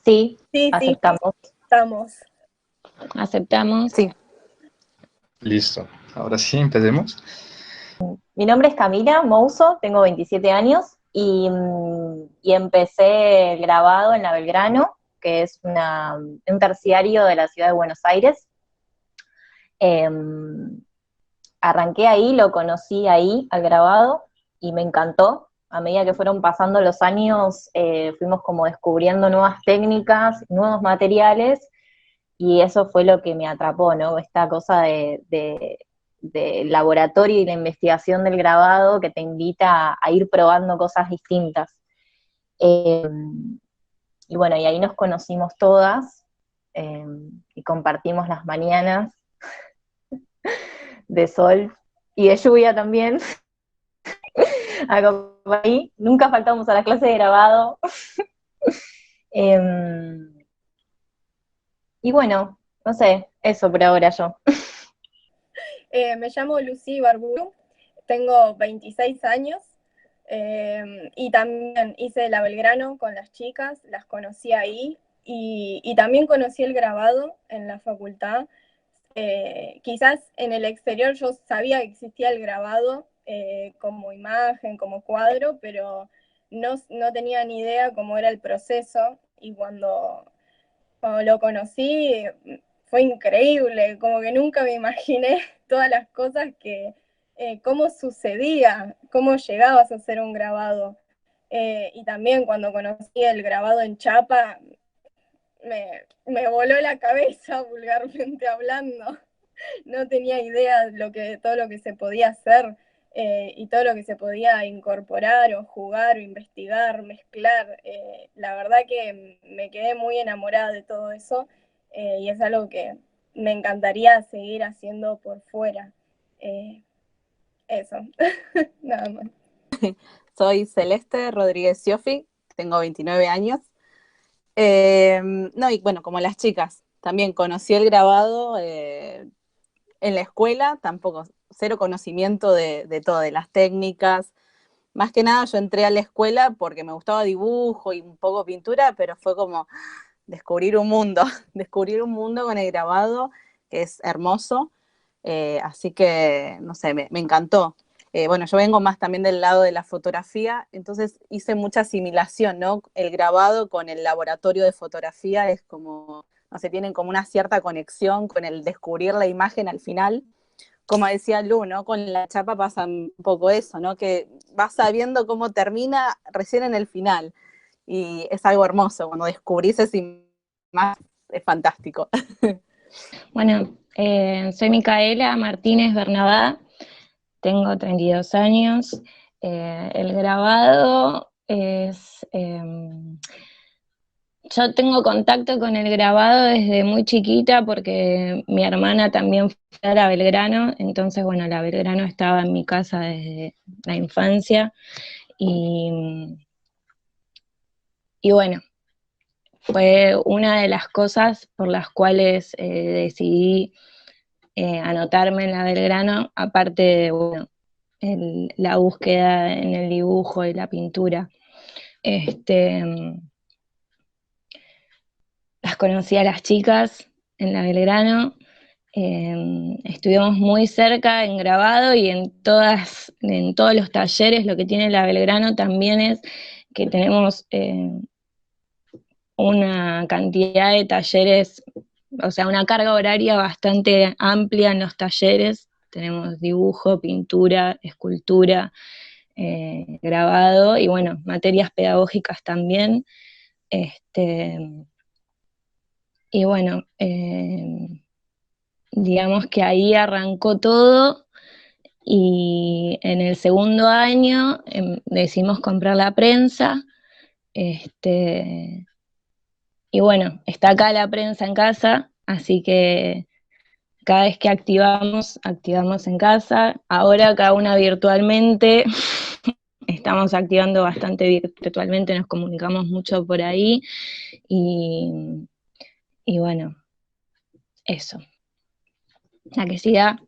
Sí, Sí, sí, aceptamos. estamos. Aceptamos. Sí. Listo. Ahora sí, empecemos. Mi nombre es Camila Mouso, tengo 27 años y empecé el grabado en la Belgrano, que es un terciario de la ciudad de Buenos Aires. Eh, Arranqué ahí, lo conocí ahí al grabado y me encantó. A medida que fueron pasando los años, fuimos como descubriendo nuevas técnicas, nuevos materiales, y eso fue lo que me atrapó, ¿no? Esta cosa del laboratorio y la investigación del grabado que te invita a ir probando cosas distintas. Eh, y bueno, y ahí nos conocimos todas y compartimos las mañanas de sol y de lluvia también. Ahí. Nunca faltamos a la clase de grabado. Y bueno, no sé, eso por ahora yo. Me llamo Lucy Barburu, tengo 26 años y también hice la Belgrano con las chicas, las conocí ahí y también conocí el grabado en la facultad. Quizás en el exterior yo sabía que existía el grabado como imagen, como cuadro, pero no tenía ni idea cómo era el proceso, y cuando lo conocí fue increíble, como que nunca me imaginé todas las cosas cómo sucedía, cómo llegabas a hacer un grabado. Y también cuando conocí el grabado en chapa, me voló la cabeza, vulgarmente hablando. No tenía idea de todo lo que se podía hacer y todo lo que se podía incorporar o jugar o investigar, mezclar. La verdad que me quedé muy enamorada de todo eso y es algo que me encantaría seguir haciendo por fuera. Eso, nada más. Soy Celeste Rodríguez Siofi, tengo 29 años. No, y bueno, como las chicas, también conocí el grabado en la escuela, tampoco, cero conocimiento de todo, de las técnicas. Más que nada yo entré a la escuela porque me gustaba dibujo y un poco pintura, pero fue como descubrir un mundo, descubrir un mundo con el grabado, que es hermoso. Así que, no sé, me encantó. Bueno, yo vengo más también del lado de la fotografía, entonces hice mucha asimilación, ¿no? El grabado con el laboratorio de fotografía es como, no sé, tienen como una cierta conexión con el descubrir la imagen al final. Como decía Lu, ¿no? Con la chapa pasa un poco eso, ¿no? Que vas sabiendo cómo termina recién en el final. Y es algo hermoso, cuando descubrís esa imagen, es fantástico. Bueno, soy Micaela Martínez Bernabá, tengo 32 años. El grabado es... yo tengo contacto con el grabado desde muy chiquita porque mi hermana también fue a la Belgrano, entonces bueno, la Belgrano estaba en mi casa desde la infancia y bueno, fue una de las cosas por las cuales decidí anotarme en la Belgrano, aparte de bueno, la búsqueda en el dibujo y la pintura. Las conocí a las chicas en la Belgrano, estuvimos muy cerca en grabado y en todos los talleres. Lo que tiene la Belgrano también es que tenemos una cantidad de talleres, o sea, una carga horaria bastante amplia en los talleres. Tenemos dibujo, pintura, escultura, grabado y bueno, materias pedagógicas también. Y bueno, digamos que ahí arrancó todo y en el segundo año decidimos comprar la prensa. Y bueno, está acá la prensa en casa, así que cada vez que activamos en casa. Ahora cada una virtualmente, estamos activando bastante virtualmente, nos comunicamos mucho por ahí y bueno, eso. La que siga.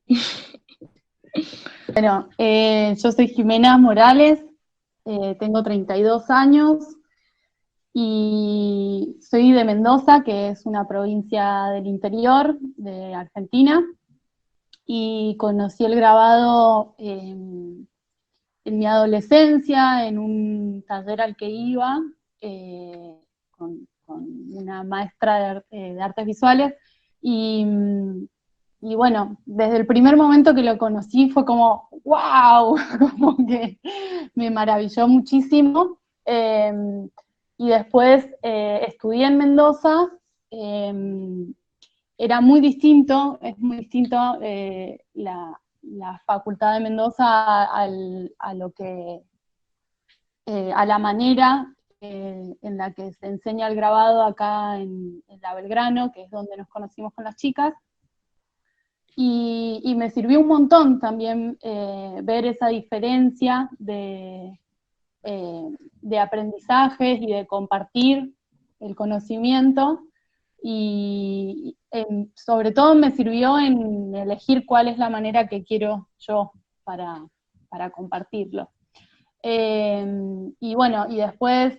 Bueno, yo soy Jimena Morales, tengo 32 años, y soy de Mendoza, que es una provincia del interior de Argentina, y conocí el grabado en mi adolescencia, en un taller al que iba, con una maestra de artes visuales, y, y bueno, desde el primer momento que lo conocí fue como, wow, como que me maravilló muchísimo. Y después estudié en Mendoza, era muy distinto, es muy distinto la facultad de Mendoza a lo que, a la manera en la que se enseña el grabado acá en La Belgrano, que es donde nos conocimos con las chicas, y me sirvió un montón también ver esa diferencia de aprendizajes y de compartir el conocimiento, y sobre todo me sirvió en elegir cuál es la manera que quiero yo para compartirlo. Y bueno, y después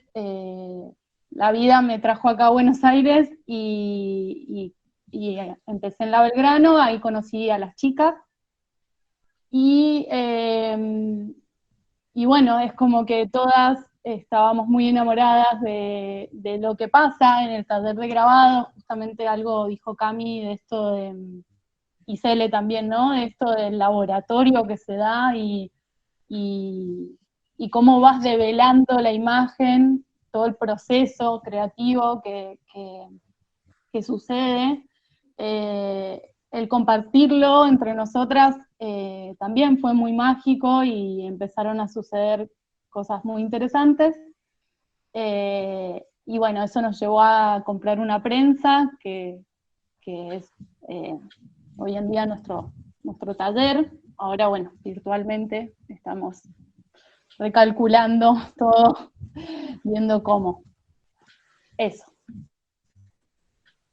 la vida me trajo acá a Buenos Aires y empecé en La Belgrano, ahí conocí a las chicas, y, y bueno, es como que todas estábamos muy enamoradas de lo que pasa en el taller de grabado. Justamente algo dijo Cami de esto y Cele también, ¿no? De esto del laboratorio que se da y, y cómo vas develando la imagen, todo el proceso creativo que sucede. El compartirlo entre nosotras también fue muy mágico y empezaron a suceder cosas muy interesantes. Y bueno, eso nos llevó a comprar una prensa, que es hoy en día nuestro taller. Ahora, bueno, virtualmente estamos recalculando todo, viendo cómo. Eso.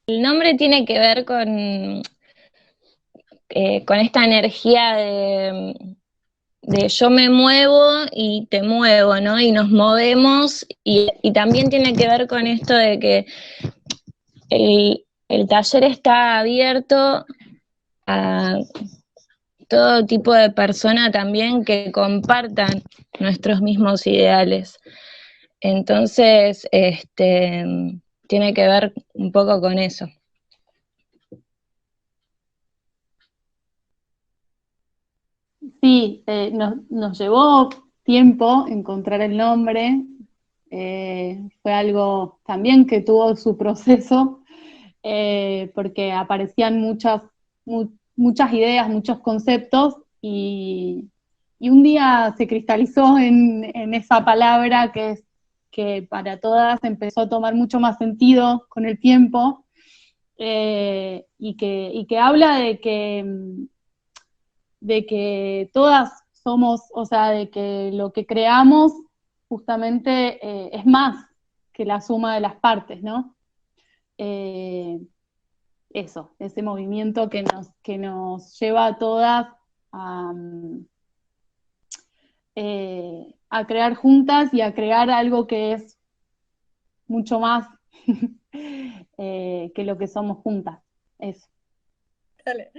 El nombre tiene que ver con esta energía de yo me muevo y te muevo, ¿no? Y nos movemos, y también tiene que ver con esto de que el taller está abierto a todo tipo de persona también que compartan nuestros mismos ideales. Entonces, tiene que ver un poco con eso. Sí, nos llevó tiempo encontrar el nombre, fue algo también que tuvo su proceso, porque aparecían muchas ideas, muchos conceptos, y un día se cristalizó en esa palabra que para todas empezó a tomar mucho más sentido con el tiempo, y que habla de que todas somos, o sea, de que lo que creamos justamente es más que la suma de las partes, ¿no? Eh, ese movimiento que nos lleva a todas a, a crear juntas y a crear algo que es mucho más que lo que somos juntas. Eso. Dale.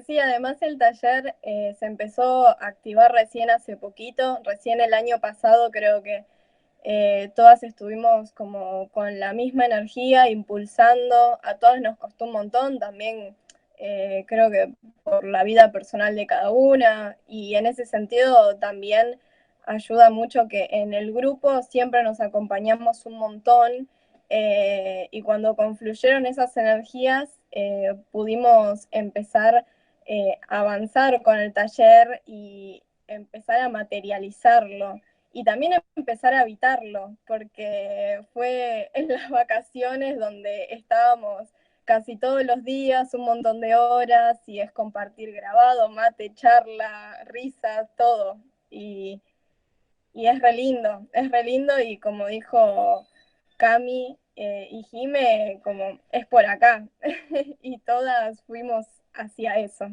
Sí, además el taller se empezó a activar recién hace poquito, recién el año pasado creo que todas estuvimos como con la misma energía, impulsando, a todas nos costó un montón, también creo que por la vida personal de cada una, y en ese sentido también ayuda mucho que en el grupo siempre nos acompañamos un montón, y cuando confluyeron esas energías pudimos empezar a avanzar con el taller y empezar a materializarlo y también empezar a habitarlo, porque fue en las vacaciones donde estábamos casi todos los días, un montón de horas, y es compartir grabado, mate, charla, risas, todo. Y es re lindo y como dijo Cami y Jime, como es por acá. Y todas fuimos hacia eso.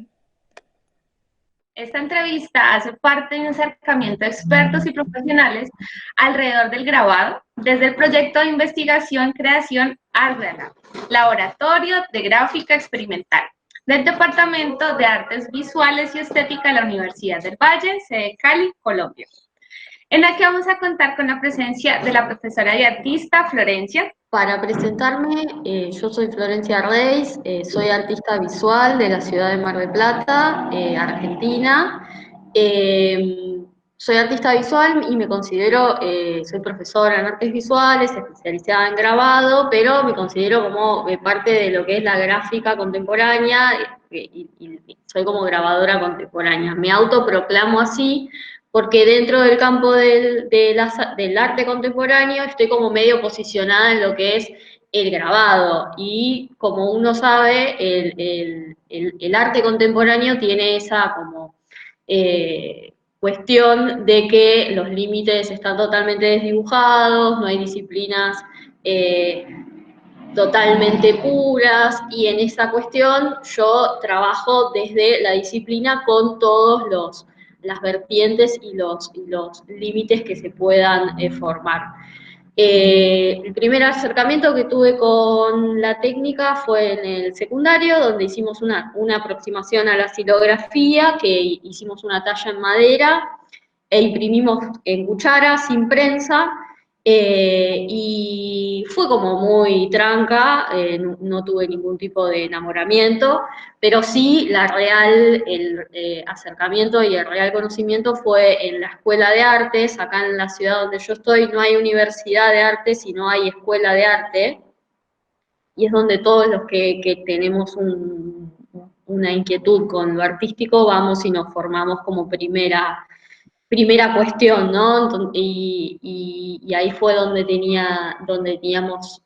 Esta entrevista hace parte de un acercamiento de expertos y profesionales alrededor del grabado, desde el proyecto de investigación creación ArtLab, Laboratorio de Gráfica Experimental, del Departamento de Artes Visuales y Estética de la Universidad del Valle, sede Cali, Colombia, en la que vamos a contar con la presencia de la profesora y artista Florencia. Para presentarme, yo soy Florencia Reis, soy artista visual de la ciudad de Mar del Plata, Argentina. Soy artista visual y me considero, soy profesora en artes visuales, especializada en grabado, pero me considero como parte de lo que es la gráfica contemporánea y soy como grabadora contemporánea. Me autoproclamo así, porque dentro del campo del arte contemporáneo estoy como medio posicionada en lo que es el grabado, y como uno sabe, el arte contemporáneo tiene esa como cuestión de que los límites están totalmente desdibujados, no hay disciplinas totalmente puras, y en esa cuestión yo trabajo desde la disciplina con todos las vertientes y los límites que se puedan formar. El primer acercamiento que tuve con la técnica fue en el secundario, donde hicimos una aproximación a la xilografía, que hicimos una talla en madera e imprimimos en cuchara, sin prensa, y fue como muy tranca, no tuve ningún tipo de enamoramiento, pero sí el acercamiento y el real conocimiento fue en la Escuela de Artes. Acá en la ciudad donde yo estoy no hay universidad de arte, sino hay escuela de arte, y es donde todos los que tenemos una inquietud con lo artístico vamos y nos formamos como primera cuestión, ¿no? Y ahí fue donde teníamos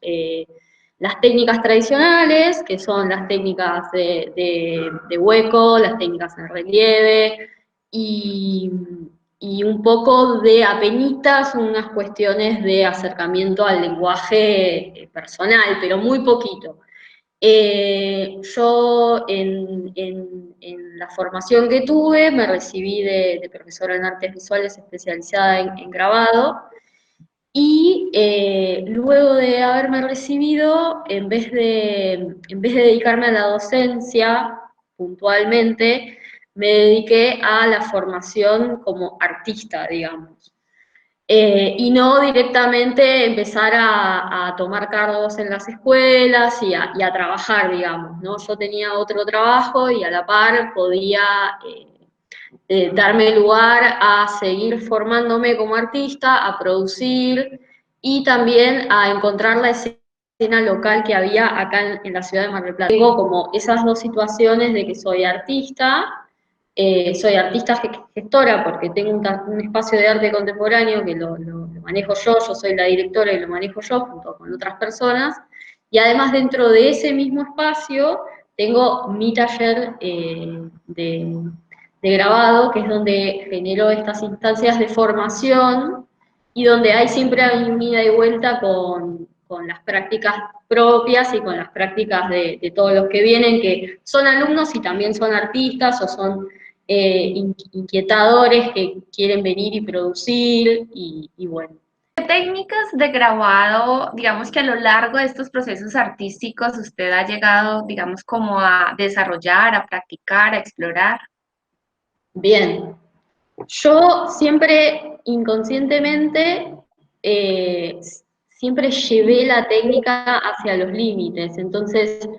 las técnicas tradicionales, que son las técnicas de hueco, las técnicas en relieve, y un poco de apenitas unas cuestiones de acercamiento al lenguaje personal, pero muy poquito. Yo en la formación que tuve me recibí de profesora en artes visuales especializada en grabado, y luego de haberme recibido, en vez de dedicarme a la docencia puntualmente, me dediqué a la formación como artista, digamos. Y no directamente empezar a tomar cargos en las escuelas y a trabajar, digamos, ¿no? Yo tenía otro trabajo y a la par podía darme lugar a seguir formándome como artista, a producir y también a encontrar la escena local que había acá en la ciudad de Mar del Plata. Tengo como esas dos situaciones de que soy artista gestora, porque tengo un espacio de arte contemporáneo que lo manejo yo soy la directora y lo manejo yo junto con otras personas, y además dentro de ese mismo espacio tengo mi taller de grabado, que es donde genero estas instancias de formación, y donde siempre hay un ida y vuelta con las prácticas propias y con las prácticas de todos los que vienen, que son alumnos y también son artistas o son inquietadores que quieren venir y producir, y bueno. ¿Qué técnicas de grabado, digamos que a lo largo de estos procesos artísticos usted ha llegado, digamos, como a desarrollar, a practicar, a explorar? Bien, yo siempre inconscientemente siempre llevé la técnica hacia los límites. Entonces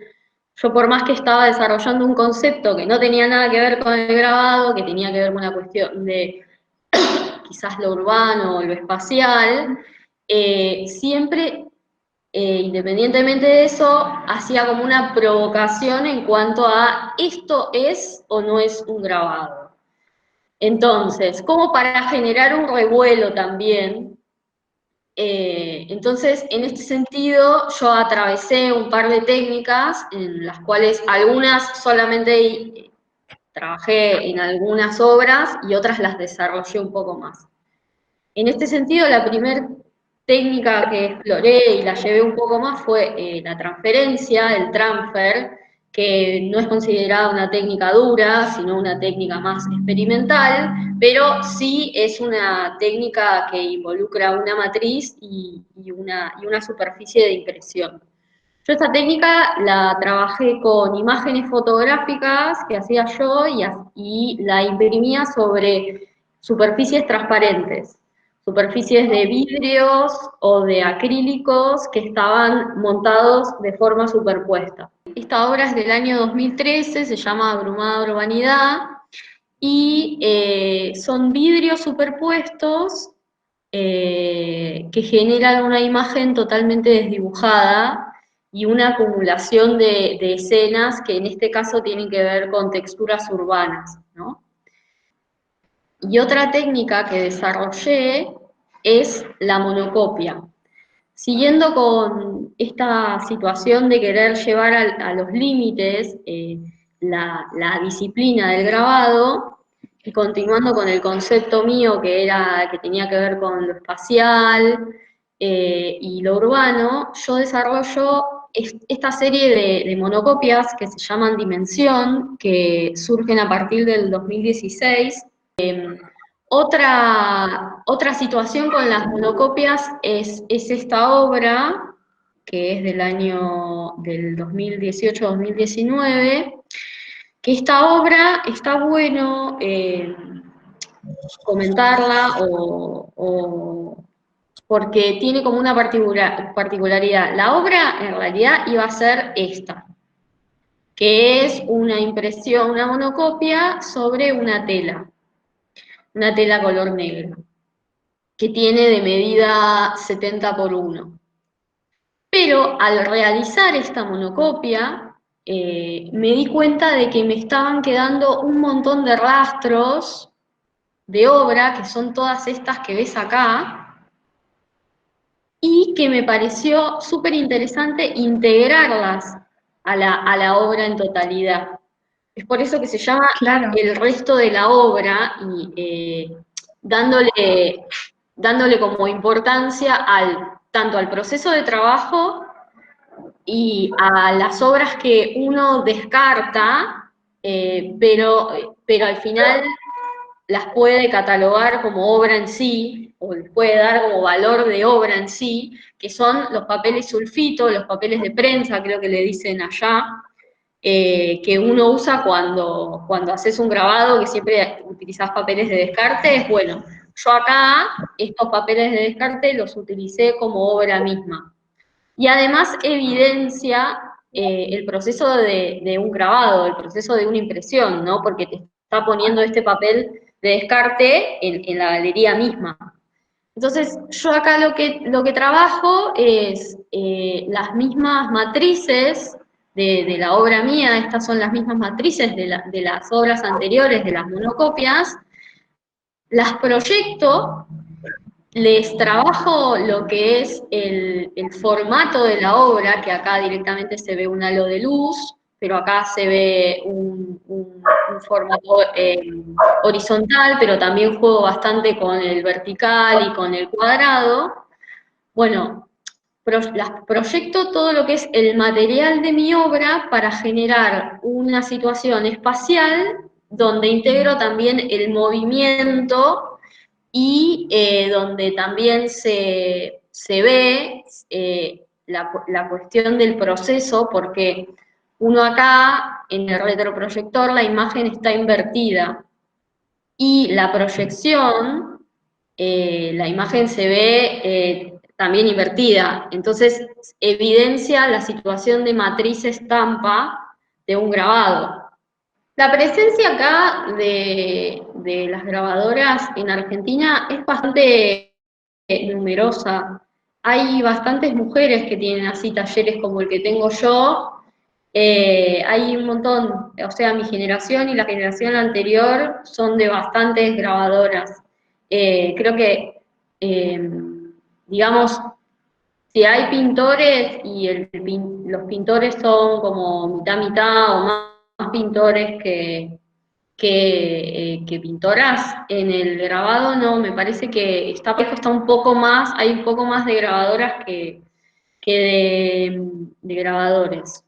yo, por más que estaba desarrollando un concepto que no tenía nada que ver con el grabado, que tenía que ver con una cuestión de quizás lo urbano o lo espacial, siempre, independientemente de eso, hacía como una provocación en cuanto a esto es o no es un grabado. Entonces, como para generar un revuelo también. Entonces, en este sentido, yo atravesé un par de técnicas, en las cuales algunas solamente trabajé en algunas obras y otras las desarrollé un poco más. En este sentido, la primera técnica que exploré y la llevé un poco más fue la transferencia, el transfer, que no es considerada una técnica dura, sino una técnica más experimental, pero sí es una técnica que involucra una matriz y una superficie de impresión. Yo esta técnica la trabajé con imágenes fotográficas que hacía yo y la imprimía sobre superficies transparentes, superficies de vidrios o de acrílicos que estaban montados de forma superpuesta. Esta obra es del año 2013, se llama Abrumada Urbanidad, y son vidrios superpuestos que generan una imagen totalmente desdibujada y una acumulación de escenas que en este caso tienen que ver con texturas urbanas, ¿no? Y otra técnica que desarrollé es la monocopia. Siguiendo con esta situación de querer llevar a los límites la disciplina del grabado, y continuando con el concepto mío que tenía que ver con lo espacial y lo urbano, yo desarrollo esta serie de monocopias que se llaman Dimensión, que surgen a partir del 2016. Otra situación con las monocopias es esta obra, que es del 2018-2019, que esta obra está bueno comentarla porque tiene como una particularidad. La obra en realidad iba a ser esta, que es una impresión, una monocopia sobre una tela color negro, que tiene de medida 70 por 1. Pero al realizar esta monocopia, me di cuenta de que me estaban quedando un montón de rastros de obra, que son todas estas que ves acá, y que me pareció súper interesante integrarlas a la obra en totalidad. Es por eso que se llama El resto de la obra, y dándole como importancia tanto al proceso de trabajo y a las obras que uno descarta, pero al final las puede catalogar como obra en sí, o les puede dar como valor de obra en sí, que son los papeles sulfito, los papeles de prensa, creo que le dicen allá, que uno usa cuando haces un grabado, que siempre utilizás papeles de descarte. Bueno, yo acá estos papeles de descarte los utilicé como obra misma. Y además evidencia el proceso de un grabado, el proceso de una impresión, ¿no? Porque te está poniendo este papel de descarte en la galería misma. Entonces, yo acá lo que trabajo es las mismas matrices de la obra mía. Estas son las mismas matrices de las obras anteriores, de las monocopias, las proyecto, les trabajo lo que es el formato de la obra, que acá directamente se ve un halo de luz, pero acá se ve un formato horizontal, pero también juego bastante con el vertical y con el cuadrado. Bueno, proyecto todo lo que es el material de mi obra para generar una situación espacial donde integro también el movimiento y donde también se ve la cuestión del proceso, porque uno acá, en el retroproyector, la imagen está invertida, y la proyección, la imagen se ve también invertida, entonces evidencia la situación de matriz estampa de un grabado. La presencia acá de las grabadoras en Argentina es bastante numerosa. Hay bastantes mujeres que tienen así talleres como el que tengo yo. Hay un montón, o sea, mi generación y la generación anterior son de bastantes grabadoras. Creo que, digamos, si hay pintores y los pintores son como mitad o más pintores que pintoras, en el grabado no, me parece que está un poco más, hay un poco más de grabadoras que de grabadores.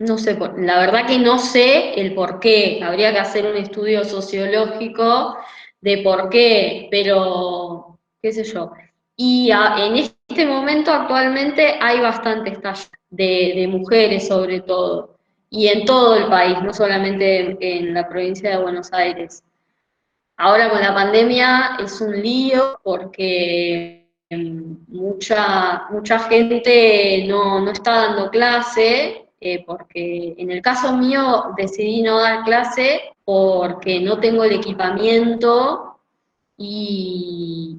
no sé, la verdad que no sé el por qué, habría que hacer un estudio sociológico de por qué, pero qué sé yo. Y en este momento actualmente hay bastantes talleres de mujeres sobre todo, y en todo el país, no solamente en la provincia de Buenos Aires. Ahora con la pandemia es un lío porque mucha gente no está dando clase, porque en el caso mío decidí no dar clase porque no tengo el equipamiento y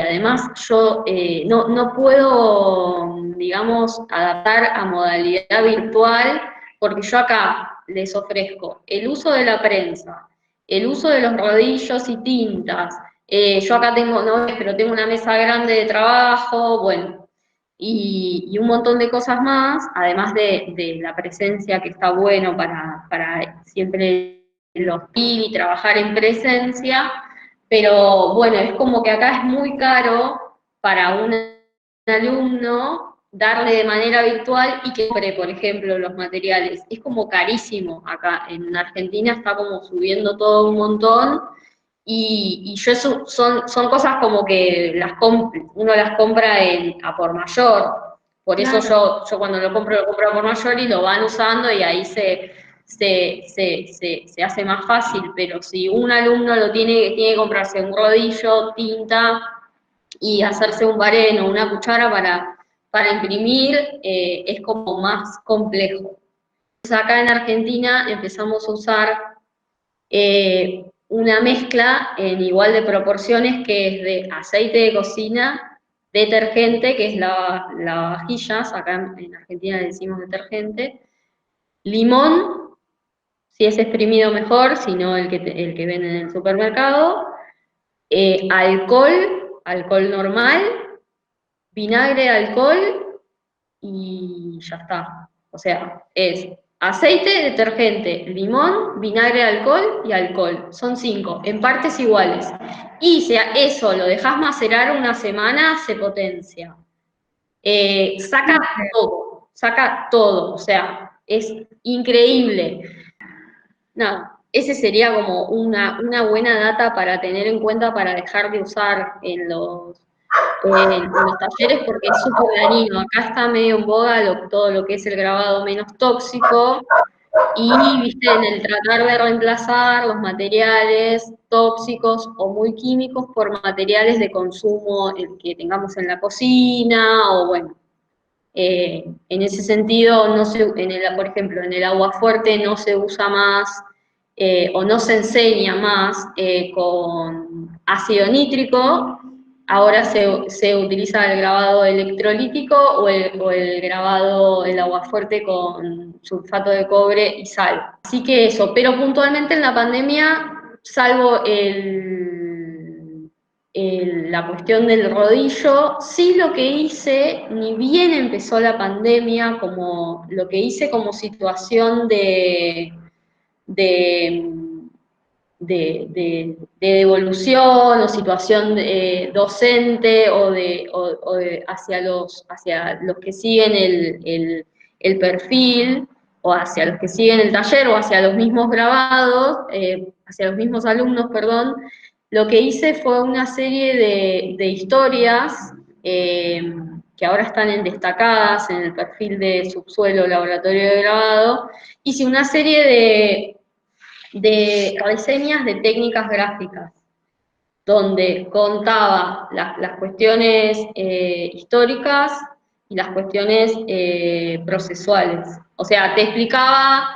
además yo no puedo, digamos, adaptar a modalidad virtual porque yo acá les ofrezco el uso de la prensa, el uso de los rodillos y tintas. Yo acá tengo, no ves, pero tengo una mesa grande de trabajo, bueno, y un montón de cosas más, además de la presencia que está bueno para siempre los ir y trabajar en presencia, pero bueno, es como que acá es muy caro para un alumno darle de manera virtual y que compre, por ejemplo, los materiales. Es como carísimo acá. En Argentina está como subiendo todo un montón y yo son cosas como que uno las compra a por mayor. Por eso yo cuando lo compro a por mayor y lo van usando y ahí se hace más fácil, pero si un alumno tiene que comprarse un rodillo, tinta y hacerse un barén o una cuchara para imprimir, es como más complejo. Entonces acá en Argentina empezamos a usar una mezcla en igual de proporciones que es de aceite de cocina, detergente, que es lavavajillas, acá en Argentina le decimos detergente, limón, si es exprimido mejor, si no el que venden en el supermercado, alcohol normal, vinagre de alcohol y ya está. O sea, es aceite, detergente, limón, vinagre de alcohol y alcohol. Son 5, en partes iguales. Y si eso lo dejas macerar una semana, se potencia. Saca todo, o sea, es increíble. Nada, ese sería como una buena data para tener en cuenta para dejar de usar en los talleres porque es súper dañino. Acá está medio en boga todo lo que es el grabado menos tóxico y, viste, en el tratar de reemplazar los materiales tóxicos o muy químicos por materiales de consumo que tengamos en la cocina o bueno. En ese sentido, por ejemplo, en el agua fuerte no se usa más o no se enseña más con ácido nítrico, ahora se utiliza el grabado electrolítico o el grabado, el agua fuerte con sulfato de cobre y sal. Así que eso, pero puntualmente en la pandemia, salvo la cuestión del rodillo, sí lo que hice, ni bien empezó la pandemia, como lo que hice como situación de devolución o situación docente hacia los que siguen el perfil o hacia los que siguen el taller o hacia los mismos grabados, hacia los mismos alumnos, perdón, lo que hice fue una serie de historias que ahora están destacadas en el perfil de Subsuelo Laboratorio de Grabado. Hice una serie de reseñas de técnicas gráficas, donde contaba las cuestiones históricas y las cuestiones procesuales. O sea, te explicaba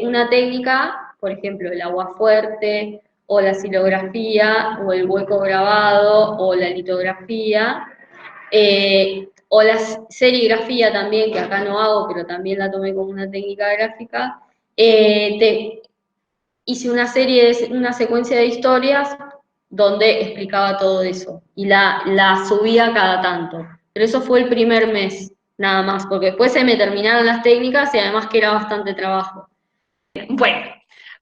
una técnica, por ejemplo, el agua fuerte, o la silografía, o el hueco grabado, o la litografía, o la serigrafía también, que acá no hago, pero también la tomé como una técnica gráfica. Hice una secuencia de historias donde explicaba todo eso, y la subía cada tanto. Pero eso fue el primer mes, nada más, porque después se me terminaron las técnicas y además que era bastante trabajo. Bueno,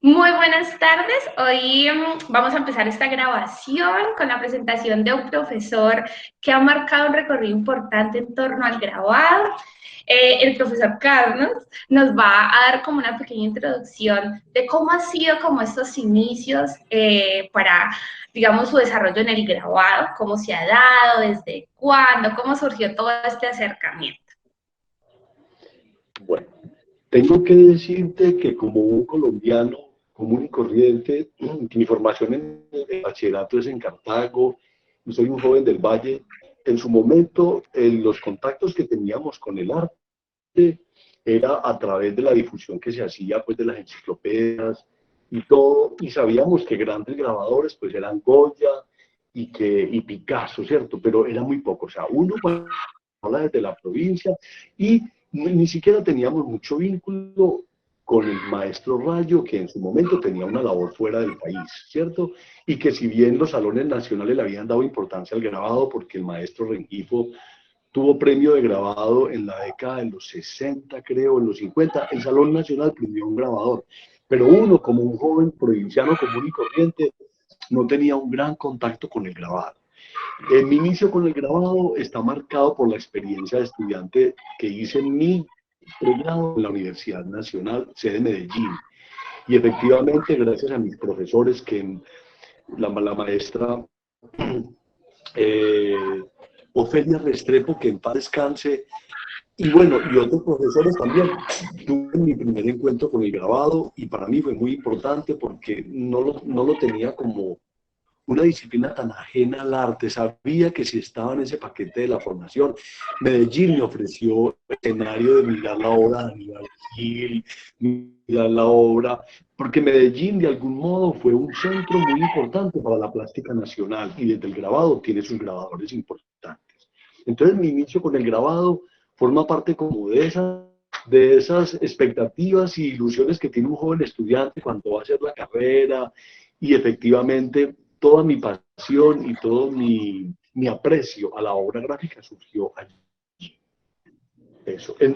Muy buenas tardes. Hoy vamos a empezar esta grabación con la presentación de un profesor que ha marcado un recorrido importante en torno al grabado. El profesor Carlos nos va a dar como una pequeña introducción de cómo han sido como estos inicios para, digamos, su desarrollo en el grabado, cómo se ha dado, desde cuándo, cómo surgió todo este acercamiento. Bueno, tengo que decirte que como un colombiano común y corriente, mi formación en el bachillerato es en Cartago, yo soy un joven del Valle. En su momento, los contactos que teníamos con el arte era a través de la difusión que se hacía pues, de las enciclopedias y todo, y sabíamos que grandes grabadores pues eran Goya y Picasso, ¿cierto? Pero era muy poco, o sea, uno habla desde la provincia y ni siquiera teníamos mucho vínculo con el maestro Rayo, que en su momento tenía una labor fuera del país, ¿cierto? Y que si bien los salones nacionales le habían dado importancia al grabado, porque el maestro Rengifo tuvo premio de grabado en la década de los 60, creo, en los 50, el Salón Nacional premió un grabador, pero uno, como un joven provinciano común y corriente, no tenía un gran contacto con el grabado. Mi inicio con el grabado está marcado por la experiencia de estudiante que hice en mi pregrado en la Universidad Nacional, sede Medellín. Y efectivamente, gracias a mis profesores, que la maestra Ofelia Restrepo, que en paz descanse, y bueno, y otros profesores también, tuve mi primer encuentro con el grabado y para mí fue muy importante porque no lo tenía como una disciplina tan ajena al arte. Sabía que si estaba en ese paquete de la formación, Medellín me ofreció el escenario de mirar la obra de Aníbal Gil, mirar la obra, porque Medellín de algún modo fue un centro muy importante para la plástica nacional y desde el grabado tiene sus grabadores importantes. Entonces mi inicio con el grabado forma parte como de esas expectativas y ilusiones que tiene un joven estudiante cuando va a hacer la carrera y efectivamente toda mi pasión y todo mi aprecio a la obra gráfica surgió allí. Eso. En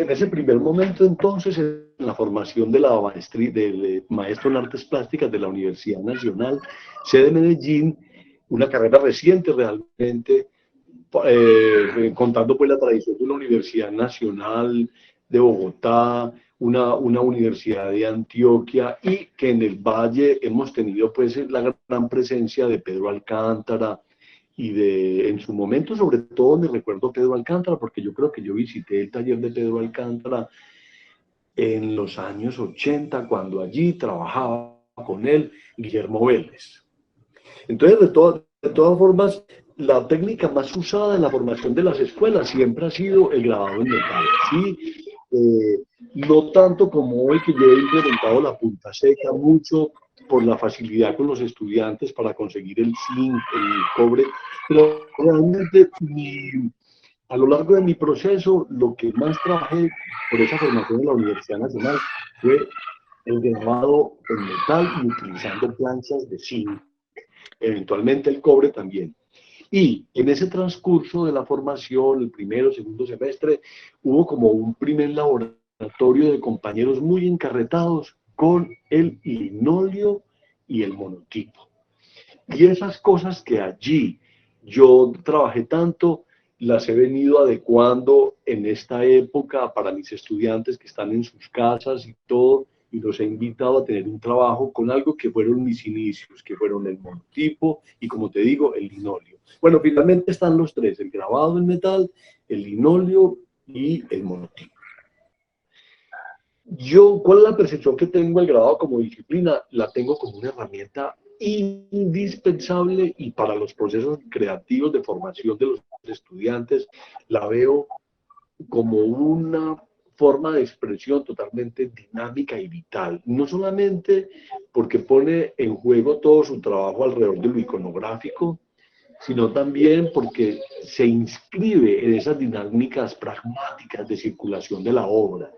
ese primer momento, entonces, en la formación de la maestría, del maestro en artes plásticas de la Universidad Nacional, sede Medellín, una carrera reciente realmente, contando pues la tradición de una Universidad Nacional de Bogotá, una universidad de Antioquia y que en el Valle hemos tenido pues la gran presencia de Pedro Alcántara y en su momento sobre todo me recuerdo Pedro Alcántara porque yo creo que yo visité el taller de Pedro Alcántara en los años 80 cuando allí trabajaba con él Guillermo Vélez. Entonces de todas formas la técnica más usada en la formación de las escuelas siempre ha sido el grabado en metal, ¿sí? No tanto como hoy que yo he implementado la punta seca mucho por la facilidad con los estudiantes para conseguir el zinc, el cobre, pero realmente a lo largo de mi proceso lo que más trabajé por esa formación en la Universidad Nacional fue el grabado en metal y utilizando planchas de zinc, eventualmente el cobre también. Y en ese transcurso de la formación, el primero, segundo semestre, hubo como un primer laboratorio de compañeros muy encarretados con el linóleo y el monotipo. Y esas cosas que allí yo trabajé tanto, las he venido adecuando en esta época para mis estudiantes que están en sus casas y todo, y los he invitado a tener un trabajo con algo que fueron mis inicios, que fueron el monotipo y, como te digo, el linóleo. Bueno, finalmente están los tres, el grabado en metal, el linóleo y el monotipo. ¿Cuál es la percepción que tengo del grabado como disciplina? La tengo como una herramienta indispensable y para los procesos creativos de formación de los estudiantes la veo como una forma de expresión totalmente dinámica y vital, no solamente porque pone en juego todo su trabajo alrededor de lo iconográfico, sino también porque se inscribe en esas dinámicas pragmáticas de circulación de la obra,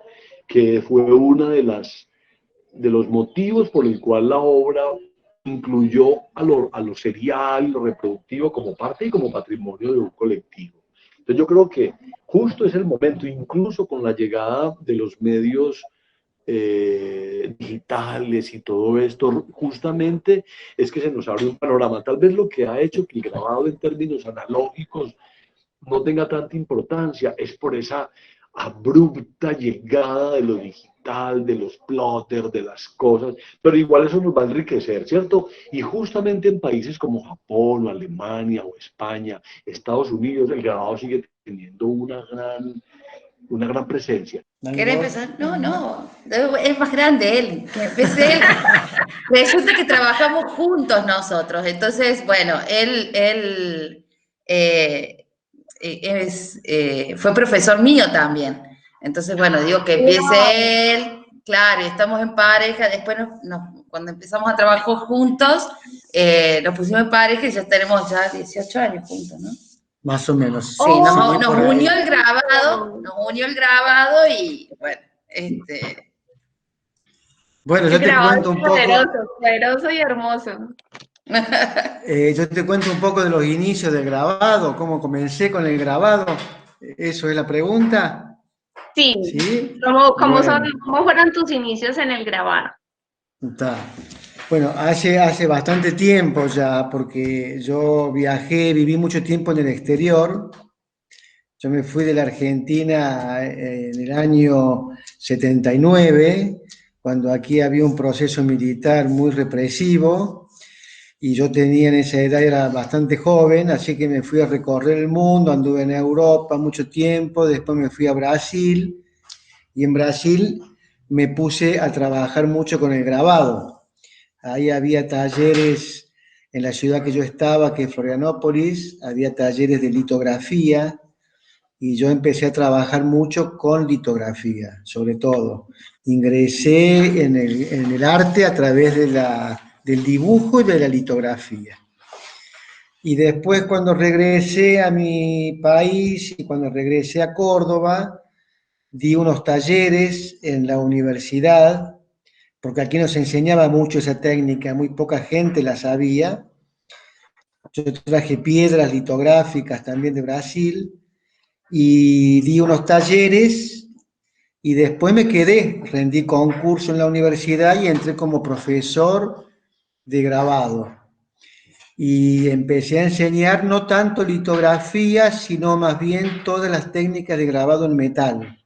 que fue una de los motivos por el cual la obra incluyó a lo serial y lo reproductivo como parte y como patrimonio de un colectivo. Entonces yo creo que justo es el momento, incluso con la llegada de los medios digitales y todo esto, justamente es que se nos abre un panorama. Tal vez lo que ha hecho que el grabado en términos analógicos no tenga tanta importancia es por esa abrupta llegada de lo digital, de los plotters, de las cosas, pero igual eso nos va a enriquecer, ¿cierto? Y justamente en países como Japón, o Alemania, o España, Estados Unidos, el grabado sigue teniendo una gran presencia. ¿Querés empezar? No, no, es más grande él, que empecé él. Resulta que trabajamos juntos nosotros, entonces, bueno, él fue profesor mío también. Entonces, bueno, digo que empiece él, claro, y estamos en pareja, después cuando empezamos a trabajar juntos, nos pusimos en pareja y ya tenemos ya 18 años juntos, ¿no? Más o menos. Sí, nos unió el grabado y bueno, Bueno, yo te cuento un poco. Poderoso y hermoso. Yo te cuento un poco de los inicios del grabado, cómo comencé con el grabado. ¿Eso es la pregunta? Sí. ¿Sí? ¿Cómo fueron tus inicios en el grabado? Está. Bueno, hace bastante tiempo ya, porque yo viví mucho tiempo en el exterior. Yo me fui de la Argentina en el año 79, cuando aquí había un proceso militar muy represivo, y yo tenía en esa edad, era bastante joven, así que me fui a recorrer el mundo, anduve en Europa mucho tiempo, después me fui a Brasil, y en Brasil me puse a trabajar mucho con el grabado. Ahí había talleres, en la ciudad que yo estaba, que es Florianópolis, había talleres de litografía, y yo empecé a trabajar mucho con litografía, sobre todo. Ingresé en el arte a través del dibujo y de la litografía. Y después, cuando regresé a mi país y cuando regresé a Córdoba, di unos talleres en la universidad, porque aquí nos enseñaba mucho esa técnica, muy poca gente la sabía. Yo traje piedras litográficas también de Brasil y di unos talleres y después me quedé, rendí concurso en la universidad y entré como profesor de grabado. Y empecé a enseñar no tanto litografía, sino más bien todas las técnicas de grabado en metal.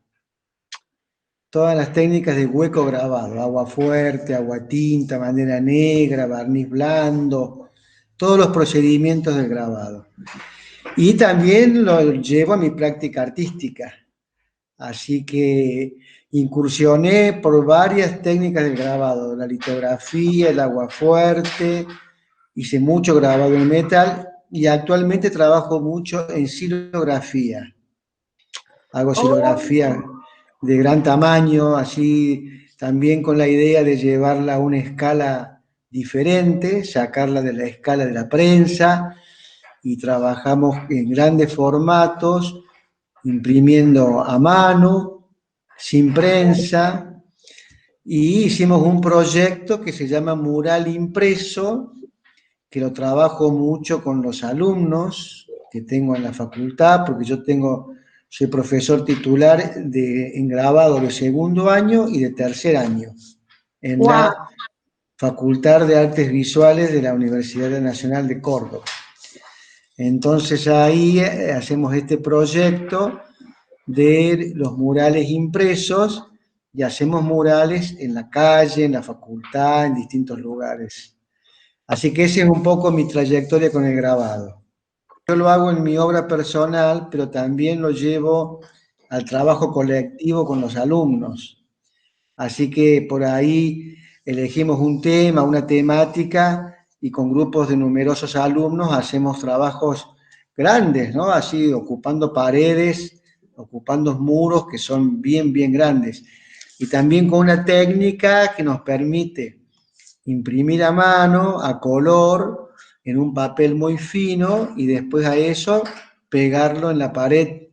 Todas las técnicas de hueco grabado, agua fuerte, agua tinta, madera negra, barniz blando, todos los procedimientos del grabado. Y también lo llevo a mi práctica artística. Así que incursioné por varias técnicas del grabado, la litografía, el agua fuerte, hice mucho grabado en metal y actualmente trabajo mucho en xilografía. Hago xilografía de gran tamaño, así también con la idea de llevarla a una escala diferente, sacarla de la escala de la prensa, y trabajamos en grandes formatos, imprimiendo a mano, sin prensa, y hicimos un proyecto que se llama Mural Impreso, que lo trabajo mucho con los alumnos que tengo en la facultad, porque soy profesor titular en grabado de segundo año y de tercer año, en la Facultad de Artes Visuales de la Universidad Nacional de Córdoba. Entonces ahí hacemos este proyecto de los murales impresos y hacemos murales en la calle, en la facultad, en distintos lugares. Así que esa es un poco mi trayectoria con el grabado. Yo lo hago en mi obra personal, pero también lo llevo al trabajo colectivo con los alumnos. Así que por ahí elegimos un tema, una temática, y con grupos de numerosos alumnos hacemos trabajos grandes, ¿no? Así, ocupando paredes, ocupando muros que son bien, bien grandes. Y también con una técnica que nos permite imprimir a mano, a color, en un papel muy fino, y después a eso pegarlo en la pared.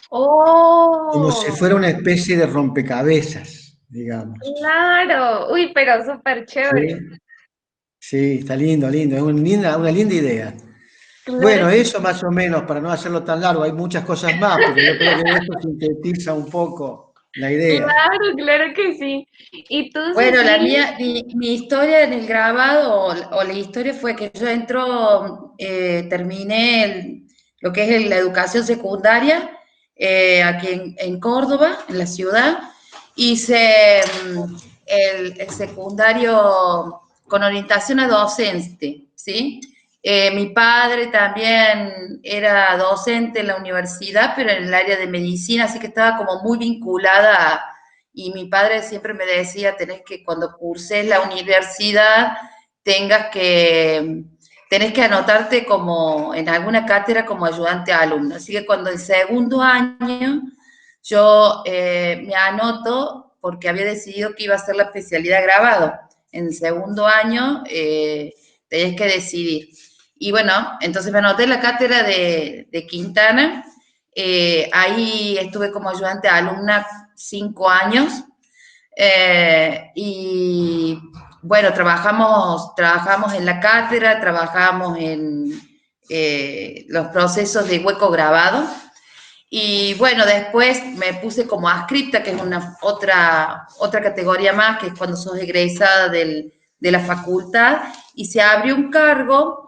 Como si fuera una especie de rompecabezas, digamos. Claro, uy, pero súper chévere. Sí, está lindo, lindo, es una linda idea. Claro. Bueno, eso más o menos, para no hacerlo tan largo, hay muchas cosas más, porque yo creo que esto sintetiza un poco la idea. Claro, claro que sí. ¿Y tú, Bueno, la Cecilia? mía, mi historia en el grabado, o la historia fue que yo terminé lo que es la educación secundaria aquí en Córdoba, en la ciudad. Hice el secundario con orientación a docente, ¿sí? Mi padre también era docente en la universidad, pero en el área de medicina, así que estaba como muy vinculada y mi padre siempre me decía, cuando curses la universidad, tenés que anotarte como en alguna cátedra como ayudante a alumno. Así que cuando el segundo año yo me anoto porque había decidido que iba a hacer la especialidad grabado. En el segundo año tenés que decidir. Y bueno, entonces me anoté en la cátedra de Quintana. Ahí estuve como ayudante a alumna 5 años. Y bueno, trabajamos en la cátedra, trabajamos en los procesos de hueco grabado. Y bueno, después me puse como adscripta, que es otra categoría más, que es cuando sos egresada de la facultad, y se abrió un cargo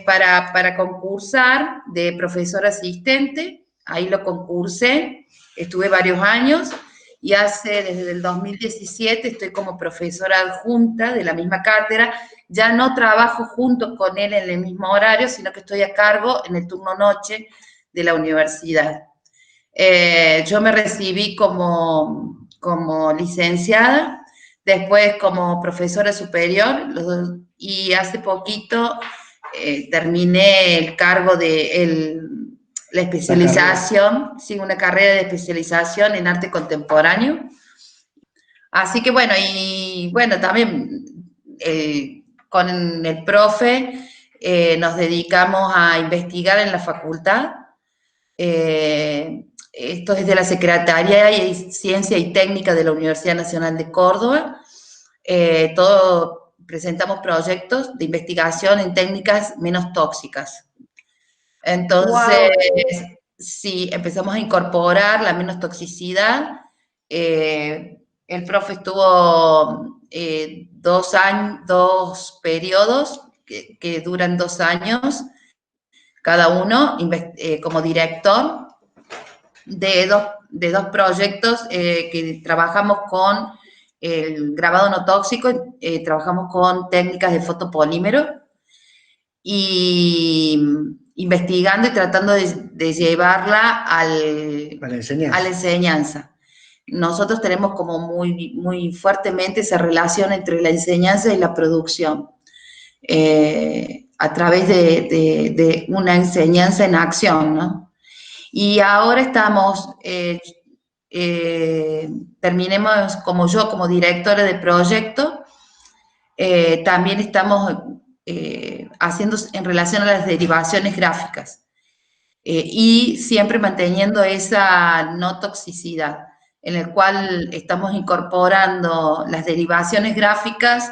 para concursar de profesor asistente. Ahí lo concursé, estuve varios años, y desde el 2017 estoy como profesora adjunta de la misma cátedra. Ya no trabajo junto con él en el mismo horario, sino que estoy a cargo en el turno noche de la universidad. Yo me recibí como licenciada, después como profesora superior, y hace poquito terminé el cargo de la especialización, sí, una carrera de especialización en arte contemporáneo. Así que bueno, y bueno, también con el profe nos dedicamos a investigar en la facultad. Esto es de la Secretaría de Ciencia y Técnica de la Universidad Nacional de Córdoba. Presentamos proyectos de investigación en técnicas menos tóxicas. Entonces, wow, sí, empezamos a incorporar la menos toxicidad. El profe estuvo 2 periodos que duran 2 años, cada uno como director de dos proyectos que trabajamos con el grabado no tóxico, trabajamos con técnicas de fotopolímero y investigando y tratando de llevarla a la enseñanza. Nosotros tenemos como muy, muy fuertemente esa relación entre la enseñanza y la producción, a través de una enseñanza en acción, ¿no? Y ahora terminemos como directora de proyecto, también estamos haciendo en relación a las derivaciones gráficas, y siempre manteniendo esa no toxicidad, en el cual estamos incorporando las derivaciones gráficas,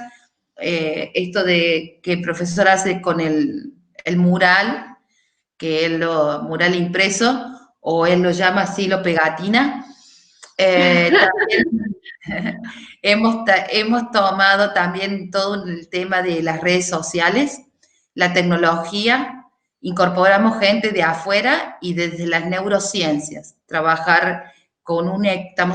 esto de que el profesor hace con el mural, que es lo mural impreso, o él lo llama así, pegatina. También hemos tomado también todo el tema de las redes sociales, la tecnología, incorporamos gente de afuera y desde las neurociencias. Estamos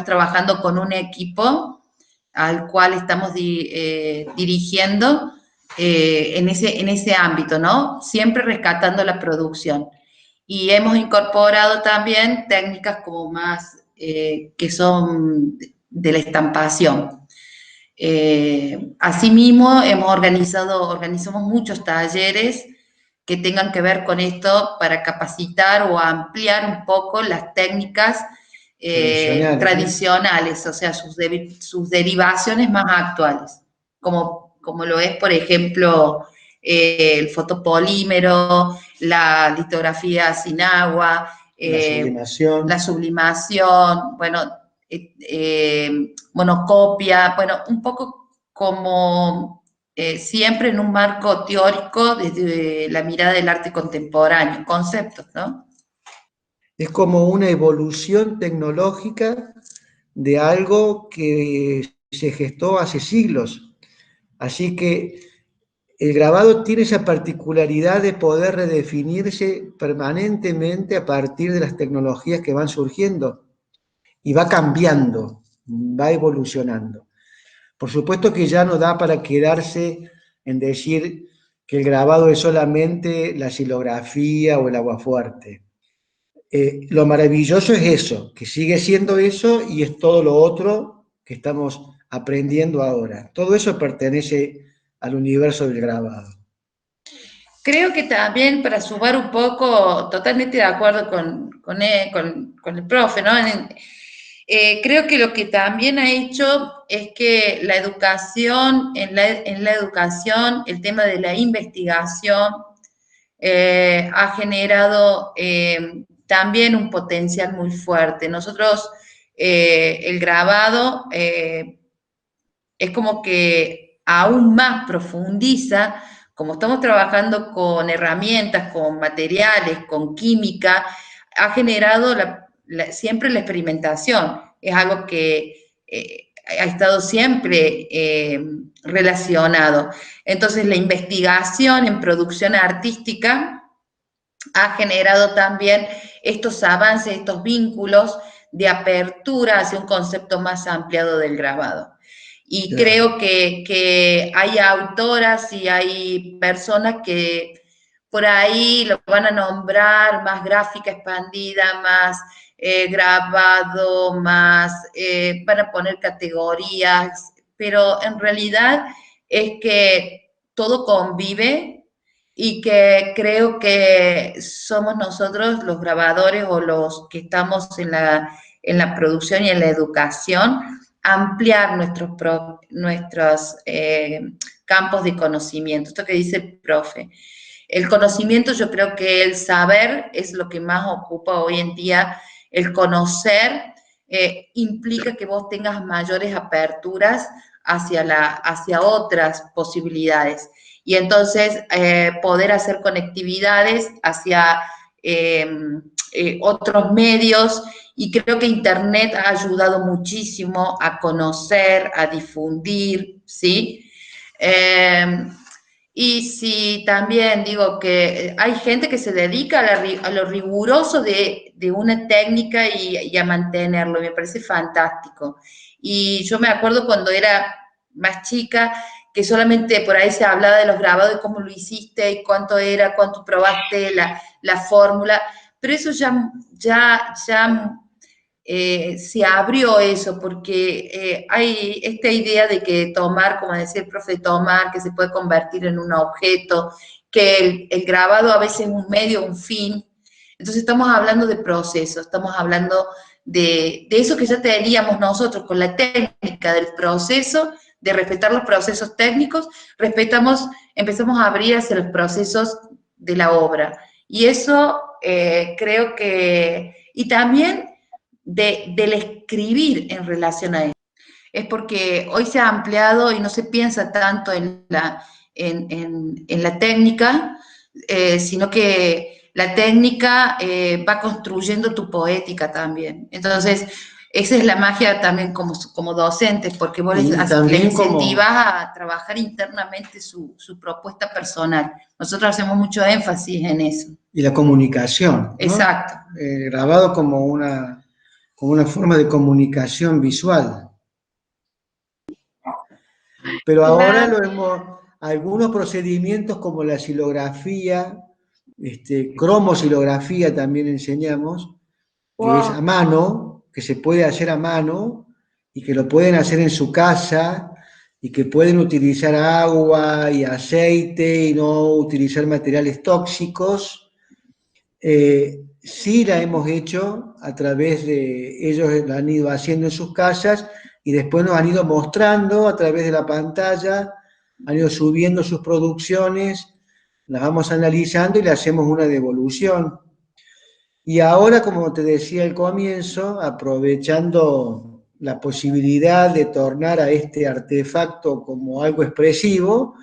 trabajando con un equipo al cual estamos dirigiendo en ese ámbito, ¿no? Siempre rescatando la producción. Y hemos incorporado también técnicas como más que son de la estampación. Asimismo, organizamos muchos talleres que tengan que ver con esto para capacitar o ampliar un poco las técnicas tradicionales, o sea, sus derivaciones más actuales, como lo es, por ejemplo, el fotopolímero, la litografía sin agua, la sublimación, bueno, monocopia, bueno, un poco como siempre en un marco teórico desde la mirada del arte contemporáneo, conceptos, ¿no? Es como una evolución tecnológica de algo que se gestó hace siglos. Así que el grabado tiene esa particularidad de poder redefinirse permanentemente a partir de las tecnologías que van surgiendo y va cambiando, va evolucionando. Por supuesto que ya no da para quedarse en decir que el grabado es solamente la xilografía o el aguafuerte. Lo maravilloso es eso, que sigue siendo eso y es todo lo otro que estamos aprendiendo ahora. Todo eso pertenece al universo del grabado. Creo que también, para sumar un poco, totalmente de acuerdo con el profe, ¿no? Creo que lo que también ha hecho es que la educación, en la educación, el tema de la investigación ha generado también un potencial muy fuerte. Nosotros, el grabado es como que aún más profundiza, como estamos trabajando con herramientas, con materiales, con química, ha generado siempre la experimentación. Es algo que ha estado siempre relacionado. Entonces, la investigación en producción artística ha generado también estos avances, estos vínculos de apertura hacia un concepto más ampliado del grabado. Y creo que hay autoras y hay personas que por ahí lo van a nombrar más gráfica expandida, más grabado, más, van a poner categorías, pero en realidad es que todo convive y que creo que somos nosotros los grabadores o los que estamos en la producción y en la educación, ampliar nuestros campos de conocimiento. Esto que dice el profe. El conocimiento, yo creo que el saber es lo que más ocupa hoy en día. El conocer implica que vos tengas mayores aperturas hacia otras posibilidades. Y entonces poder hacer conectividades hacia otros medios, y creo que Internet ha ayudado muchísimo a conocer, a difundir, ¿sí? Y sí, también digo que hay gente que se dedica a lo riguroso de una técnica y a mantenerlo, me parece fantástico. Y yo me acuerdo cuando era más chica, que solamente por ahí se hablaba de los grabados y cómo lo hiciste y cuánto era, cuánto probaste la fórmula, pero eso ya se abrió eso, porque hay esta idea de que tomar, como decía el profe, tomar, que se puede convertir en un objeto, que el grabado a veces es un medio, un fin. Entonces estamos hablando de procesos, estamos hablando de eso que ya teníamos nosotros con la técnica del proceso, de respetar los procesos técnicos, empezamos a abrir hacia los procesos de la obra. Y eso creo que, y también del escribir en relación a eso. Es porque hoy se ha ampliado y no se piensa tanto en la técnica, sino que la técnica va construyendo tu poética también. Entonces, esa es la magia también como docentes, porque vos les incentivas a trabajar internamente su propuesta personal. Nosotros hacemos mucho énfasis en eso. Y la comunicación, ¿no? Exacto. Grabado como una forma de comunicación visual. Pero ahora algunos procedimientos como la xilografía, cromoxilografía también enseñamos, que es a mano, que se puede hacer a mano y que lo pueden hacer en su casa y que pueden utilizar agua y aceite y no utilizar materiales tóxicos. Sí la hemos hecho a través de, ellos la han ido haciendo en sus casas y después nos han ido mostrando a través de la pantalla, han ido subiendo sus producciones, las vamos analizando y le hacemos una devolución. Y ahora, como te decía al comienzo, aprovechando la posibilidad de tornar a este artefacto como algo expresivo,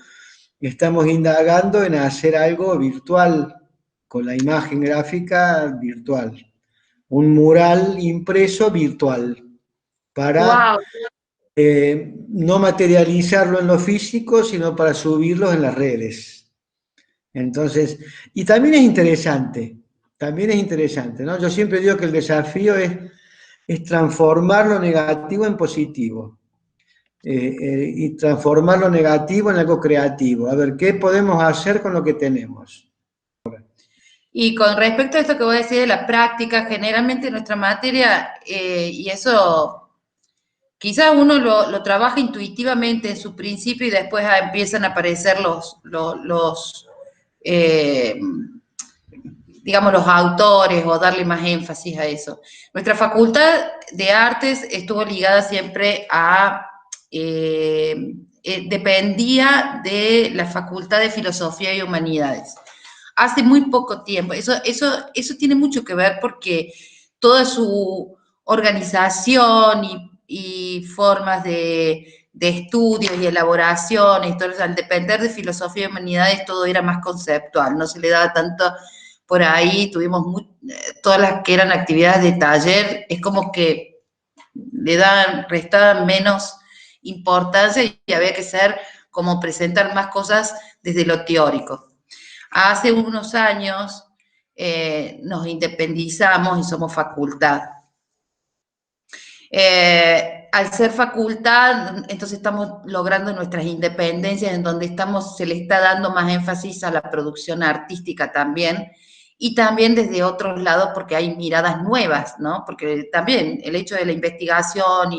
estamos indagando en hacer algo virtual, con la imagen gráfica virtual. Un mural impreso virtual. para Wow. no materializarlo en lo físico, sino para subirlos en las redes. Entonces, y también es interesante, ¿no? Yo siempre digo que el desafío es transformar lo negativo en positivo. Y transformar lo negativo en algo creativo. A ver, ¿qué podemos hacer con lo que tenemos? Y con respecto a esto que voy a decir de la práctica, generalmente nuestra materia, y eso quizás uno lo trabaja intuitivamente en su principio y después empiezan a aparecer digamos, los autores o darle más énfasis a eso. Nuestra facultad de artes estuvo ligada siempre a, dependía de la Facultad de Filosofía y Humanidades. Hace muy poco tiempo, eso tiene mucho que ver porque toda su organización y formas de estudios y elaboraciones, todo, al depender de Filosofía y Humanidades, todo era más conceptual, no se le daba tanto. Por ahí tuvimos todas las que eran actividades de taller, es como que restaban menos importancia y había que ser como presentar más cosas desde lo teórico. Hace unos años nos independizamos y somos facultad. Al ser facultad, entonces estamos logrando nuestras independencias en donde se le está dando más énfasis a la producción artística también, y también desde otros lados porque hay miradas nuevas, ¿no? Porque también el hecho de la investigación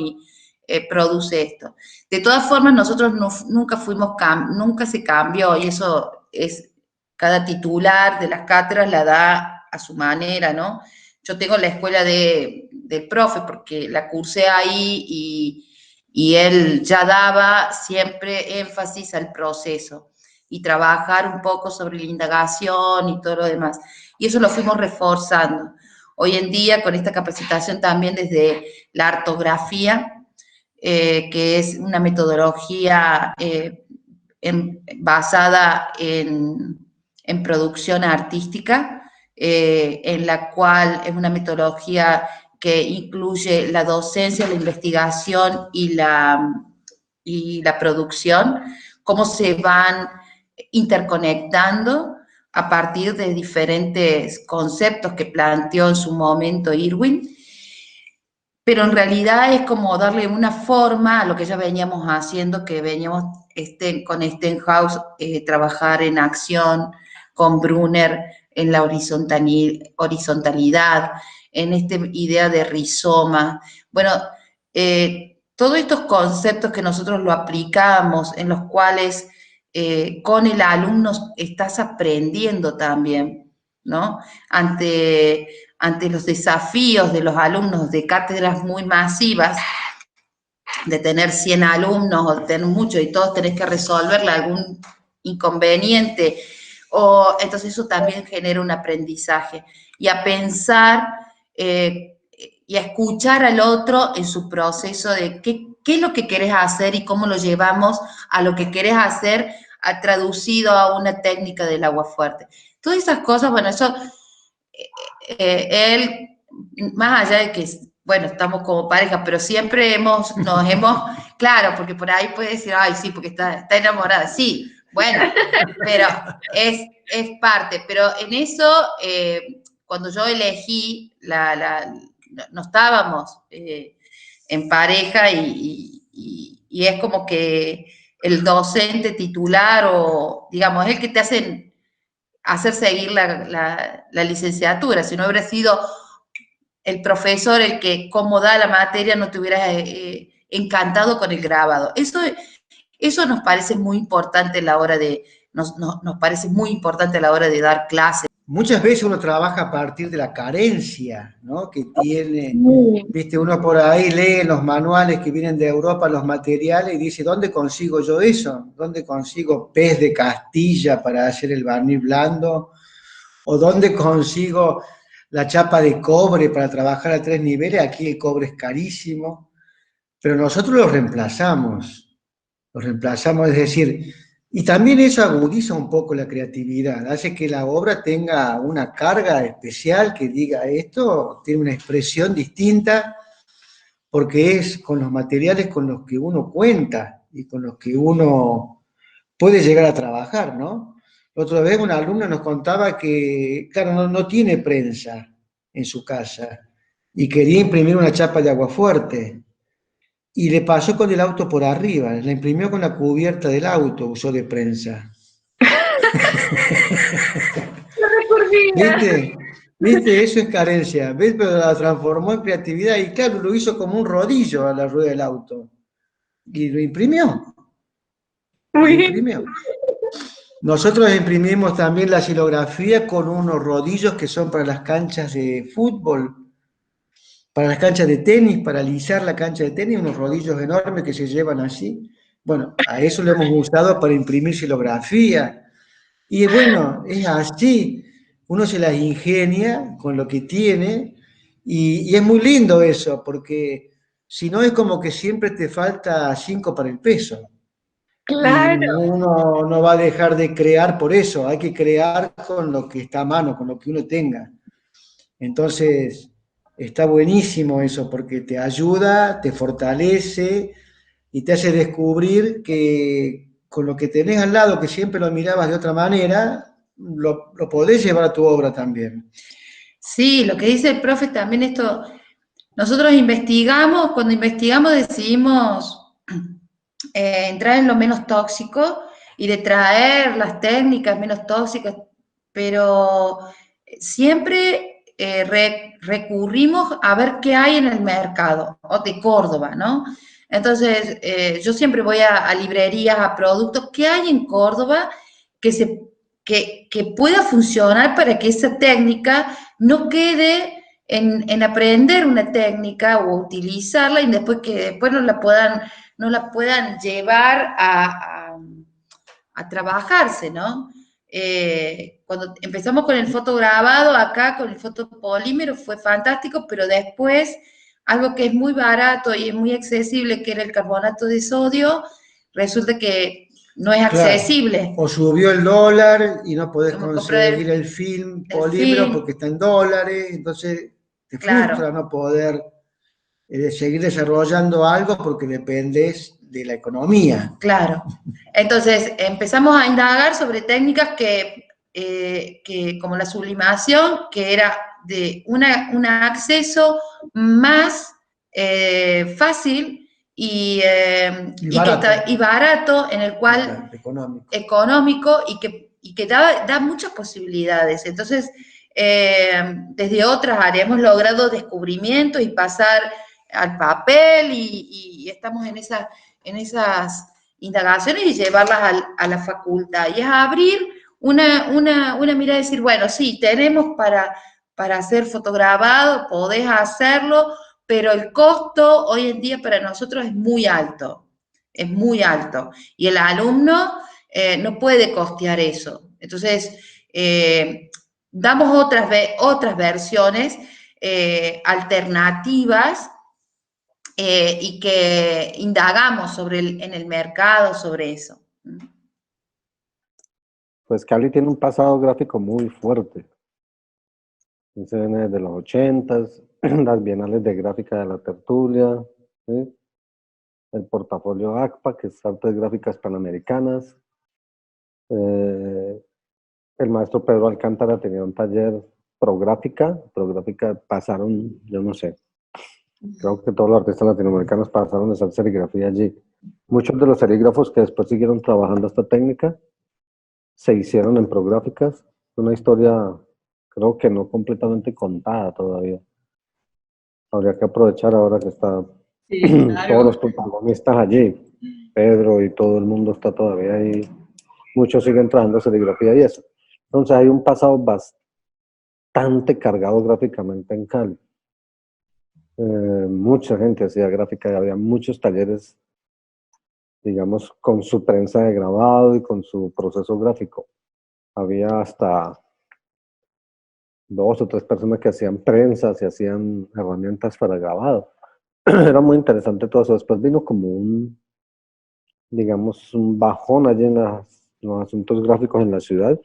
produce esto. De todas formas, nosotros nunca se cambió, y eso es, cada titular de las cátedras la da a su manera, ¿no? Yo tengo la escuela del profe porque la cursé ahí y él ya daba siempre énfasis al proceso y trabajar un poco sobre la indagación y todo lo demás. Y eso lo fuimos reforzando. Hoy en día, con esta capacitación también desde la artografía, que es una metodología basada en producción artística, en la cual es una metodología que incluye la docencia, la investigación y la producción, cómo se van interconectando a partir de diferentes conceptos que planteó en su momento Irwin, pero en realidad es como darle una forma a lo que ya veníamos haciendo, que veníamos con Stenhouse, trabajar en acción, con Brunner en la horizontalidad, en esta idea de rizoma. Bueno, todos estos conceptos que nosotros lo aplicamos, en los cuales con el alumno estás aprendiendo también, ¿no? Ante los desafíos de los alumnos de cátedras muy masivas, de tener 100 alumnos o de tener muchos y todos tenés que resolverle algún inconveniente, entonces eso también genera un aprendizaje. Y a pensar y a escuchar al otro en su proceso de qué es lo que querés hacer y cómo lo llevamos a lo que querés hacer, traducido a una técnica del agua fuerte. Todas esas cosas, bueno, eso, él, más allá de que, bueno, estamos como pareja, pero siempre claro, porque por ahí puede decir, ay, sí, porque está enamorada, sí, bueno, pero es parte. Pero en eso, cuando yo elegí, no estábamos en pareja y es como que el docente titular o, digamos, es el que te hacer seguir la licenciatura. Si no hubiera sido el profesor el que, como da la materia, no te hubieras encantado con el grabado. Eso nos parece muy importante a la hora nos parece muy importante a la hora de dar clases. Muchas veces uno trabaja a partir de la carencia, ¿no? Que tiene, viste, uno por ahí lee en los manuales que vienen de Europa los materiales y dice, ¿dónde consigo yo eso? ¿Dónde consigo pez de Castilla para hacer el barniz blando? ¿O dónde consigo la chapa de cobre para trabajar a 3 niveles? Aquí el cobre es carísimo. Pero nosotros lo reemplazamos, es decir, y también eso agudiza un poco la creatividad, hace que la obra tenga una carga especial que diga esto, tiene una expresión distinta porque es con los materiales con los que uno cuenta y con los que uno puede llegar a trabajar, ¿no? La otra vez una alumna nos contaba que, claro, no tiene prensa en su casa y quería imprimir una chapa de aguafuerte y le pasó con el auto por arriba, la imprimió con la cubierta del auto, usó de prensa. ¿Viste? ¿Viste? Eso es carencia, ¿ves? Pero la transformó en creatividad y claro, lo hizo como un rodillo a la rueda del auto y lo imprimió. Nosotros imprimimos también la xilografía con unos rodillos que son para las canchas de fútbol, para las canchas de tenis, para alisar la cancha de tenis, unos rodillos enormes que se llevan así. Bueno, a eso lo hemos usado para imprimir xilografía. Y bueno, es así, uno se las ingenia con lo que tiene y es muy lindo eso, porque si no es como que siempre te falta 5 para el peso. Claro. Y uno no va a dejar de crear por eso, hay que crear con lo que está a mano, con lo que uno tenga. Entonces, está buenísimo eso, porque te ayuda, te fortalece y te hace descubrir que con lo que tenés al lado, que siempre lo mirabas de otra manera, lo podés llevar a tu obra también. Sí, lo que dice el profe también esto, nosotros investigamos, cuando investigamos decidimos entrar en lo menos tóxico y de traer las técnicas menos tóxicas, pero siempre recurrimos a ver qué hay en el mercado, o de Córdoba, ¿no? Entonces, yo siempre voy a librerías, a productos, ¿qué hay en Córdoba que pueda funcionar para que esa técnica no quede en aprender una técnica o utilizarla y después que después no la puedan llevar a trabajarse, ¿no? Cuando empezamos con el fotograbado acá, con el fotopolímero, fue fantástico, pero después algo que es muy barato y es muy accesible, que era el carbonato de sodio, resulta que no es accesible. Claro. O subió el dólar y no podés conseguir el film polímero porque está en dólares, entonces te frustra no poder seguir desarrollando algo porque dependes de la economía. Claro. Entonces empezamos a indagar sobre técnicas que como la sublimación, que era de un acceso más fácil y barato, en el cual económico y que da muchas posibilidades. Entonces, desde otras áreas hemos logrado descubrimientos y pasar al papel y estamos en esas indagaciones y llevarlas a la facultad. Y es abrir una mirada y decir, bueno, sí, tenemos para hacer fotograbado, podés hacerlo, pero el costo hoy en día para nosotros es muy alto, y el alumno no puede costear eso. Entonces, damos otras versiones alternativas y que indagamos en el mercado sobre eso. Pues Cali tiene un pasado gráfico muy fuerte. Se viene desde los 80s, las bienales de gráfica de la tertulia, ¿sí? El portafolio ACPA, que es Artes Gráficas Panamericanas. El maestro Pedro Alcántara tenía un taller Prográfica pasaron, yo no sé, creo que todos los artistas latinoamericanos pasaron a hacer serigrafía allí. Muchos de los serígrafos que después siguieron trabajando esta técnica se hicieron en Prográficas. Una historia, creo que no completamente contada todavía. Habría que aprovechar ahora que están todos los protagonistas allí. Pedro y todo el mundo está todavía ahí. Muchos siguen trabajando serigrafía y eso. Entonces hay un pasado bastante cargado gráficamente en Cali. Mucha gente hacía gráfica y había muchos talleres, digamos, con su prensa de grabado y con su proceso gráfico. Había hasta 2 o 3 personas que hacían prensas y hacían herramientas para grabado. Era muy interesante todo eso. Después vino como un bajón allí en los asuntos gráficos en la ciudad.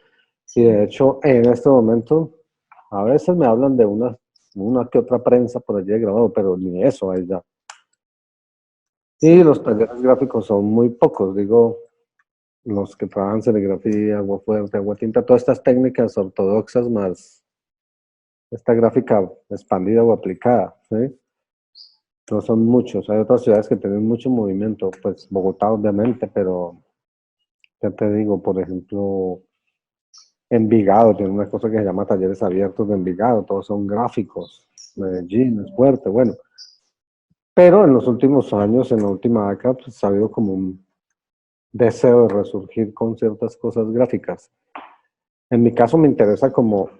Y de hecho, en este momento, a veces me hablan de una que otra prensa por allí de grabado, pero ni eso hay ya. Y los talleres gráficos son muy pocos, digo, los que trabajan serigrafía, agua fuerte, agua tinta, todas estas técnicas ortodoxas más esta gráfica expandida o aplicada, ¿sí? No son muchos, hay otras ciudades que tienen mucho movimiento, pues Bogotá obviamente, pero ya te digo, por ejemplo, Envigado tiene una cosa que se llama talleres abiertos de Envigado, todos son gráficos, Medellín es fuerte, bueno. Pero en los últimos años, en la última década, pues ha habido como un deseo de resurgir con ciertas cosas gráficas. En mi caso me interesa como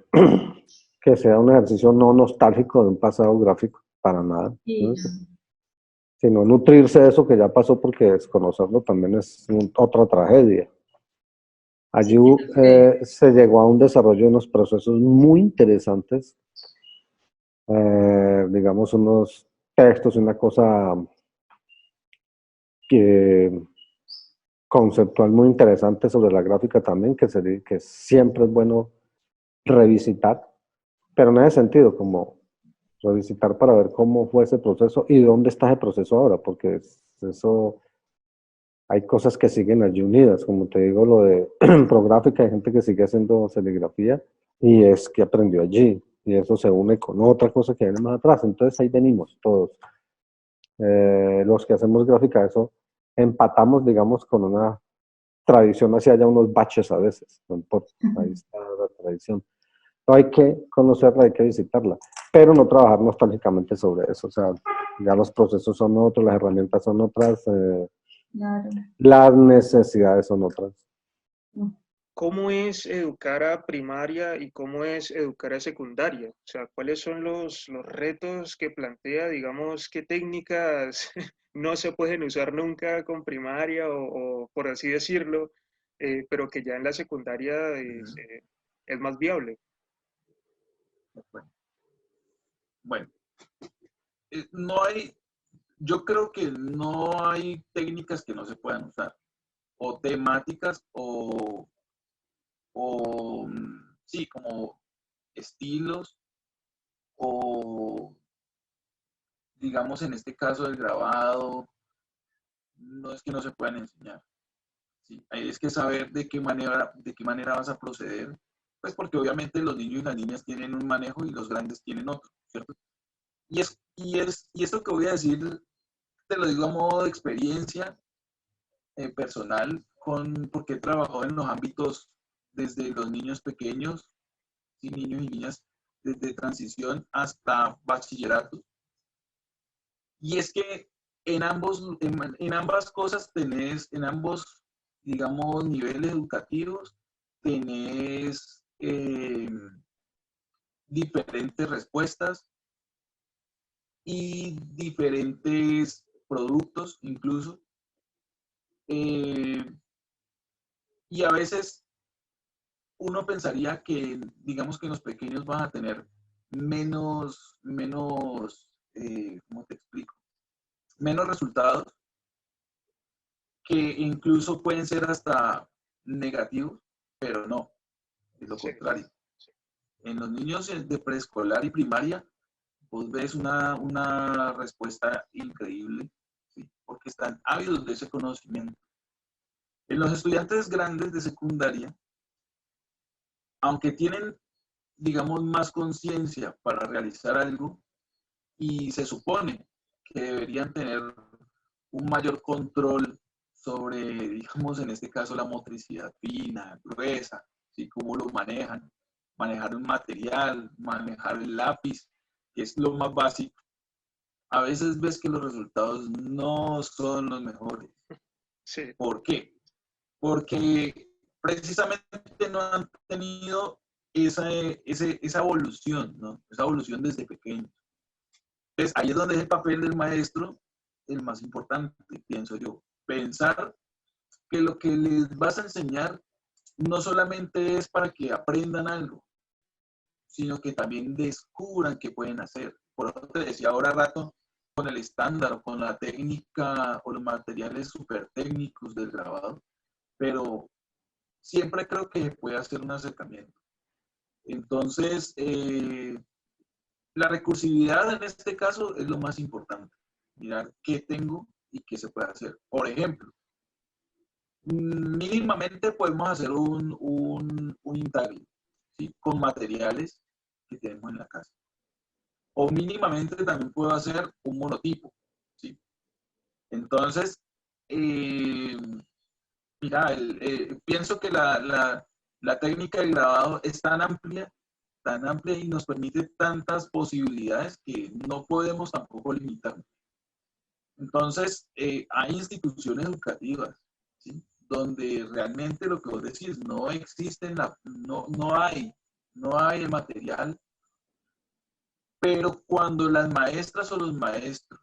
que sea un ejercicio no nostálgico de un pasado gráfico, para nada, ¿no? Sino nutrirse de eso que ya pasó, porque desconocerlo también es otra tragedia. Allí se llegó a un desarrollo de unos procesos muy interesantes, digamos unos textos, una cosa que conceptual muy interesante sobre la gráfica también, que siempre es bueno revisitar, pero en ese sentido, como revisitar para ver cómo fue ese proceso y dónde está ese proceso ahora, porque eso, hay cosas que siguen allí unidas, como te digo, lo de Prográfica, hay gente que sigue haciendo serigrafía y es que aprendió allí, y eso se une con otra cosa que viene más atrás, entonces ahí venimos todos. Los que hacemos gráfica, eso empatamos, digamos, con una tradición, así haya unos baches a veces, no importa, ahí está la tradición. No hay que conocerla, hay que visitarla, pero no trabajar nostálgicamente sobre eso, o sea, ya los procesos son otros, las herramientas son otras, Claro. las necesidades son otras. ¿Cómo es educar a primaria y cómo es educar a secundaria? O sea, ¿cuáles son los retos que plantea? Digamos, ¿qué técnicas no se pueden usar nunca con primaria o por así decirlo, pero que ya en la secundaria es más viable? Bueno, no hay, yo creo que no hay técnicas que no se puedan usar, o temáticas, sí, como estilos, o digamos en este caso el grabado, no es que no se puedan enseñar. Sí, ahí es que saber de qué manera vas a proceder, pues porque obviamente los niños y las niñas tienen un manejo y los grandes tienen otro, ¿cierto? Y esto que voy a decir, te lo digo a modo de experiencia personal, porque he trabajado en los ámbitos desde los niños pequeños, sí, niños y niñas, desde transición hasta bachillerato. Y es que en ambas cosas tenés, en ambos, digamos, niveles educativos, tenés diferentes respuestas y diferentes productos incluso. Y a veces uno pensaría que, digamos que los pequeños van a tener menos, ¿cómo te explico? Menos resultados, que incluso pueden ser hasta negativos, pero no, es lo contrario. En los niños de preescolar y primaria, vos ves una respuesta increíble, ¿sí? Porque están ávidos de ese conocimiento. En los estudiantes grandes de secundaria, aunque tienen, digamos, más conciencia para realizar algo, y se supone que deberían tener un mayor control sobre, digamos, en este caso, la motricidad fina, gruesa, ¿sí? Cómo lo manejar un material, manejar el lápiz, que es lo más básico. A veces ves que los resultados no son los mejores. Sí. ¿Por qué? Porque precisamente no han tenido esa evolución, ¿no? Esa evolución desde pequeños. Entonces, ahí es donde es el papel del maestro el más importante, pienso yo. Pensar que lo que les vas a enseñar no solamente es para que aprendan algo, sino que también descubran qué pueden hacer. Por eso te decía ahora rato, con el estándar o con la técnica o los materiales súper técnicos del grabado, pero siempre creo que se puede hacer un acercamiento. Entonces, la recursividad en este caso es lo más importante. Mirar qué tengo y qué se puede hacer. Por ejemplo, mínimamente podemos hacer un intaglio, ¿sí? Con materiales que tenemos en la casa. O mínimamente también puedo hacer un monotipo, ¿sí? Entonces, mira, pienso que la técnica de grabado es tan amplia y nos permite tantas posibilidades que no podemos tampoco limitarnos. Entonces, hay instituciones educativas, ¿sí? Donde realmente lo que vos decís, no existe, no hay el material, pero cuando las maestras o los maestros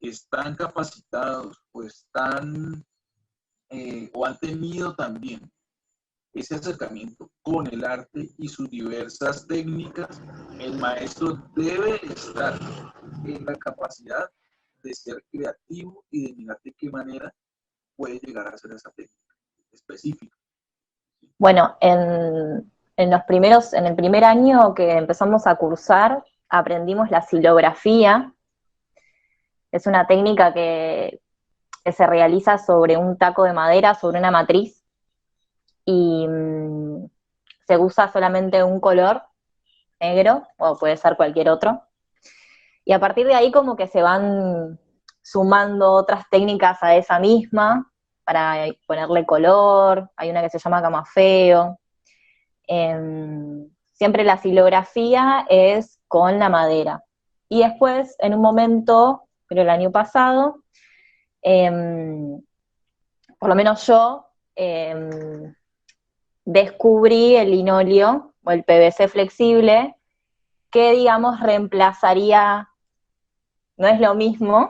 están capacitados o han tenido también ese acercamiento con el arte y sus diversas técnicas, el maestro debe estar en la capacidad de ser creativo y de mirar de qué manera puede llegar a hacer esa técnica específica. Bueno, en el primer año que empezamos a cursar, aprendimos la silografía. Es una técnica que se realiza sobre un taco de madera, sobre una matriz, y se usa solamente un color, negro, o puede ser cualquier otro. Y a partir de ahí como que se van sumando otras técnicas a esa misma, para ponerle color, hay una que se llama camafeo. Siempre la silografía es con la madera. Y después, en un momento, creo el año pasado, por lo menos yo, descubrí el linóleo o el PVC flexible, que digamos reemplazaría, no es lo mismo,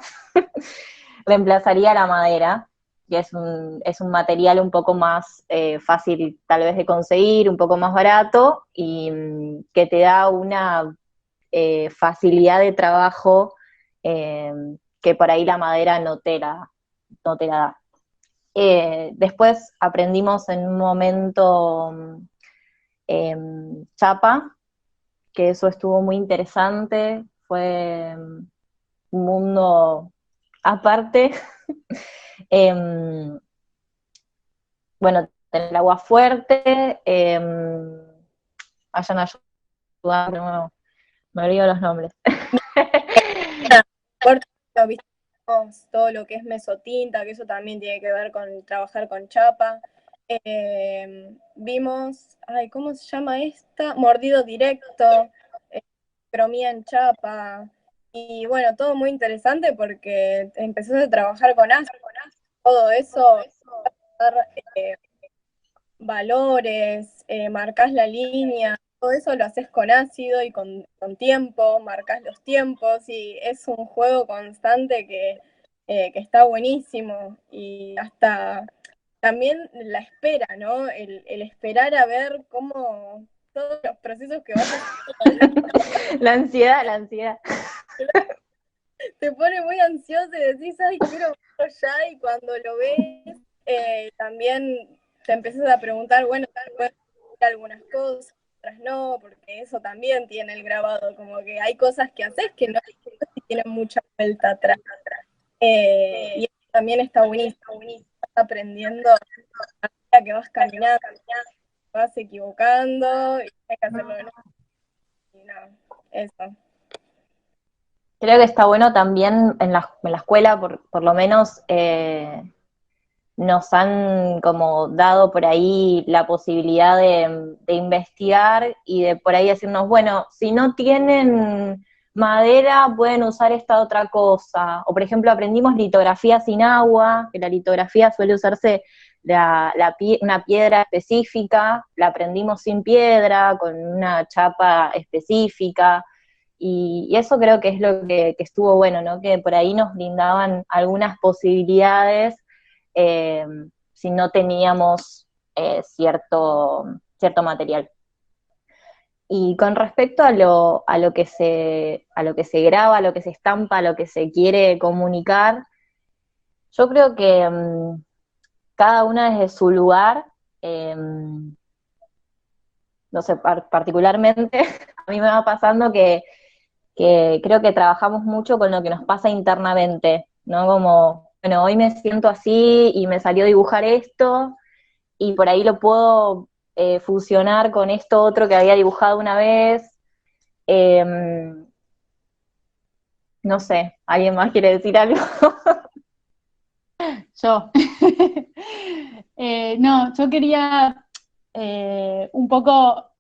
reemplazaría la madera, que es un material un poco más fácil tal vez de conseguir, un poco más barato, y que te da una facilidad de trabajo que por ahí la madera no te la da. Después aprendimos en un momento chapa, que eso estuvo muy interesante, fue un mundo aparte. Bueno, tener el agua fuerte, vayan a ayudar, no, me olvido los nombres. Vimos todo lo que es mesotinta, que eso también tiene que ver con trabajar con chapa. Vimos, ¿cómo se llama esta? Mordido directo, cromía en chapa, y bueno, todo muy interesante porque empezás a trabajar con ácido, todo eso, valores, marcás la línea, todo eso lo haces con ácido y con tiempo, marcás los tiempos, y es un juego constante que está buenísimo, y hasta también la espera, ¿no? El esperar a ver cómo todos los procesos que vas a hacer. La ansiedad. Te pone muy ansioso y decís, ay, quiero verlo ya, y cuando lo ves, también te empiezas a preguntar, bueno, puedes hacer algunas cosas, otras no, porque eso también tiene el grabado, como que hay cosas que haces que no tienen mucha vuelta atrás. Y eso también está buenísimo, estás aprendiendo a medida que vas caminando, vas equivocando, y hay que hacerlo de nuevo. Y no, eso. Creo que está bueno también en la escuela, por lo menos, nos han como dado por ahí la posibilidad de investigar y de por ahí decirnos, bueno, si no tienen madera, pueden usar esta otra cosa. O por ejemplo, aprendimos litografía sin agua, que la litografía suele usarse una piedra específica, la aprendimos sin piedra, con una chapa específica. Y eso creo que es lo que estuvo bueno, ¿no? Que por ahí nos brindaban algunas posibilidades si no teníamos cierto material. Y con respecto a lo que se graba, a lo que se estampa, a lo que se quiere comunicar, yo creo que cada una desde su lugar, no sé, particularmente a mí me va pasando que creo que trabajamos mucho con lo que nos pasa internamente, ¿no? Como bueno, hoy me siento así y me salió dibujar esto, y por ahí lo puedo fusionar con esto otro que había dibujado una vez. No sé, ¿alguien más quiere decir algo? Yo. No, yo quería un poco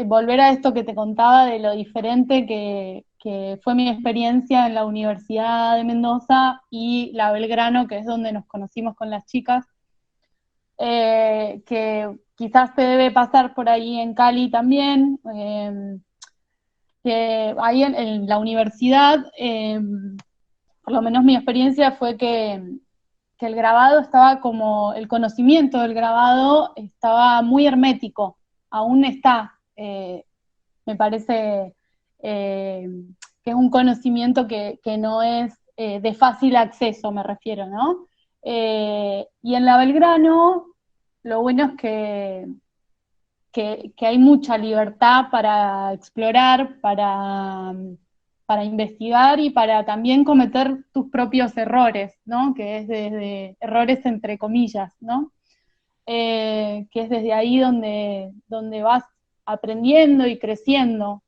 volver a esto que te contaba de lo diferente que fue mi experiencia en la Universidad de Mendoza y la Belgrano, que es donde nos conocimos con las chicas, que quizás te debe pasar por ahí en Cali también, que ahí en la universidad, por lo menos mi experiencia fue que el grabado estaba como, el conocimiento del grabado estaba muy hermético, aún está, me parece que es un conocimiento que no es de fácil acceso, me refiero, ¿no? Y en la Belgrano, lo bueno es que hay mucha libertad para explorar, para investigar y para también cometer tus propios errores, ¿no? Que es desde errores entre comillas, ¿no? Que es desde ahí donde vas aprendiendo y creciendo.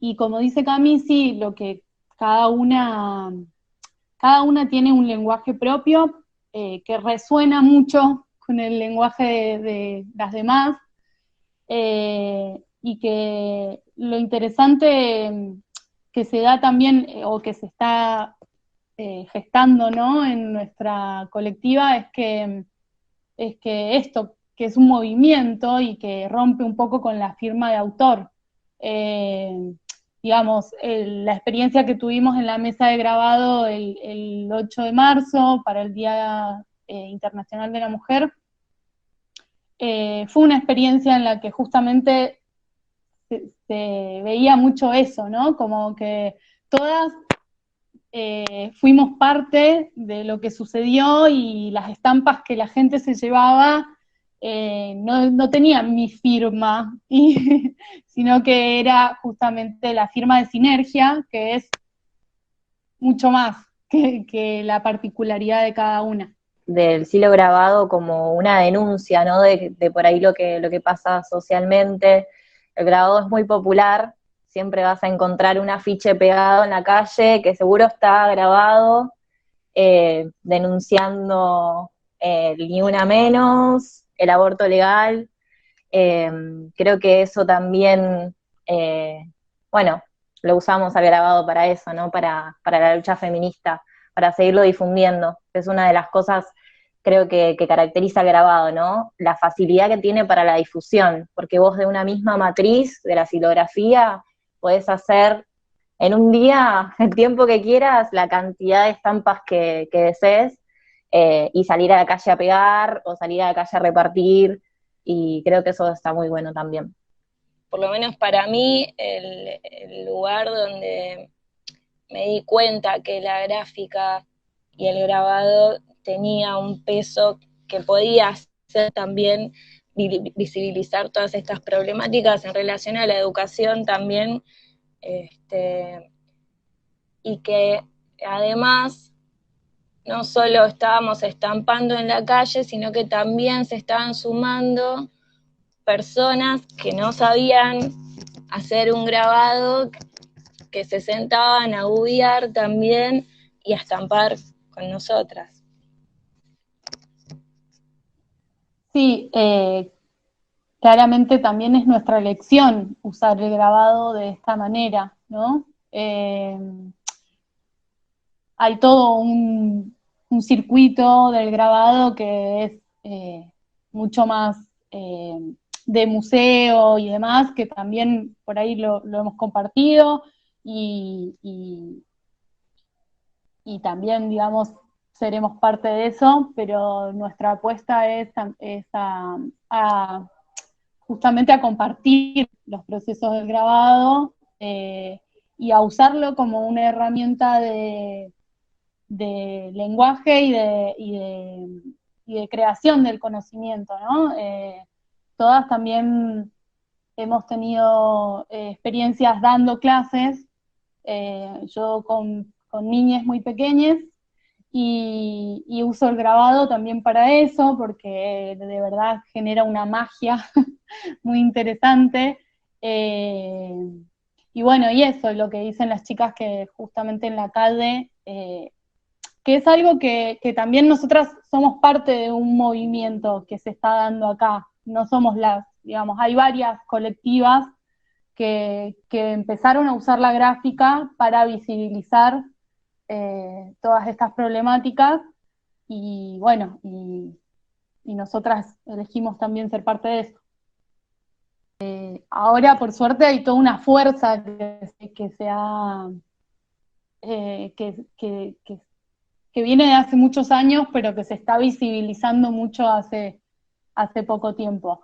Y como dice Cami, sí, lo que cada una tiene un lenguaje propio que resuena mucho con el lenguaje de las demás, y que lo interesante que se da también, o que se está gestando, ¿no?, en nuestra colectiva, es que esto, que es un movimiento y que rompe un poco con la firma de autor. Digamos, la experiencia que tuvimos en la mesa de grabado el 8 de marzo para el Día Internacional de la Mujer, fue una experiencia en la que justamente se veía mucho eso, ¿no? Como que todas fuimos parte de lo que sucedió, y las estampas que la gente se llevaba no tenían mi firma, sino que era justamente la firma de Sinergia, que es mucho más que la particularidad de cada una. Del silo grabado como una denuncia, ¿no? De por ahí lo que pasa socialmente. El grabado es muy popular, siempre vas a encontrar un afiche pegado en la calle que seguro está grabado, denunciando el ni una menos, el aborto legal. Creo que eso también, bueno, lo usamos al grabado para eso, ¿no? Para la lucha feminista, para seguirlo difundiendo. Es una de las cosas, creo que caracteriza al grabado, ¿no? La facilidad que tiene para la difusión, porque vos de una misma matriz de la silografía podés hacer en un día, el tiempo que quieras, la cantidad de estampas que desees, y salir a la calle a pegar, o salir a la calle a repartir, y creo que eso está muy bueno también. Por lo menos para mí, el lugar donde me di cuenta que la gráfica y el grabado tenía un peso que podía hacer también visibilizar todas estas problemáticas en relación a la educación también, y que además no solo estábamos estampando en la calle, sino que también se estaban sumando personas que no sabían hacer un grabado, que se sentaban a guiar también y a estampar con nosotras. Sí, claramente también es nuestra elección usar el grabado de esta manera, ¿no? Hay todo un circuito del grabado que es mucho más de museo y demás, que también por ahí lo hemos compartido, y también, digamos, seremos parte de eso, pero nuestra apuesta es justamente a compartir los procesos del grabado, y a usarlo como una herramienta de lenguaje y de creación del conocimiento, ¿no? Todas también hemos tenido experiencias dando clases, yo con niñas muy pequeñas, y uso el grabado también para eso, porque de verdad genera una magia muy interesante. Y bueno, y eso, lo que dicen las chicas que justamente en la calle, que es algo que también nosotras somos parte de un movimiento que se está dando acá, no somos digamos, hay varias colectivas que empezaron a usar la gráfica para visibilizar todas estas problemáticas, y bueno, y nosotras elegimos también ser parte de eso. Ahora, por suerte, hay toda una fuerza que viene de hace muchos años, pero que se está visibilizando mucho hace poco tiempo.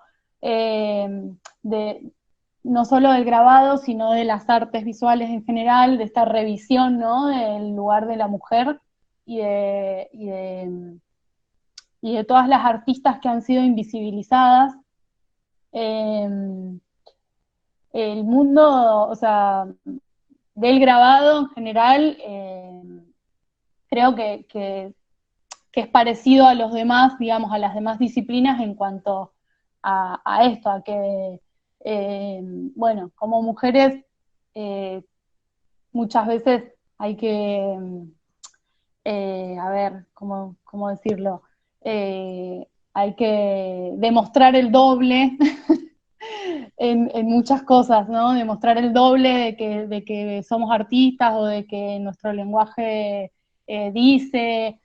No solo del grabado, sino de las artes visuales en general, de esta revisión, ¿no?, del lugar de la mujer y de todas las artistas que han sido invisibilizadas. El mundo, o sea, del grabado en general, creo que es parecido a los demás, digamos, a las demás disciplinas en cuanto a esto, a que bueno, como mujeres muchas veces hay que, a ver, ¿cómo decirlo? Hay que demostrar el doble en muchas cosas, ¿no? Demostrar el doble de que somos artistas, o de que nuestro lenguaje dice.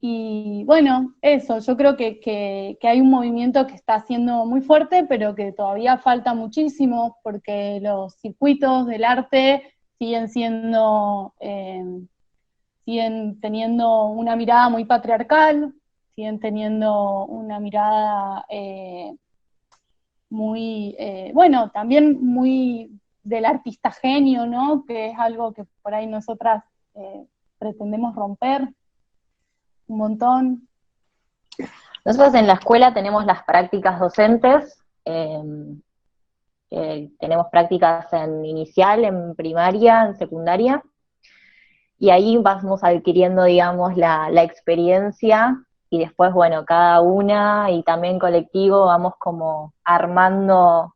Y bueno, eso, yo creo que hay un movimiento que está siendo muy fuerte, pero que todavía falta muchísimo, porque los circuitos del arte siguen teniendo una mirada muy patriarcal, siguen teniendo una mirada muy, bueno, también muy del artista genio, ¿no?, que es algo que por ahí nosotras pretendemos romper un montón. Nosotros en la escuela tenemos las prácticas docentes, tenemos prácticas en inicial, en primaria, en secundaria, y ahí vamos adquiriendo, digamos, la experiencia, y después, bueno, cada una y también colectivo vamos como armándonos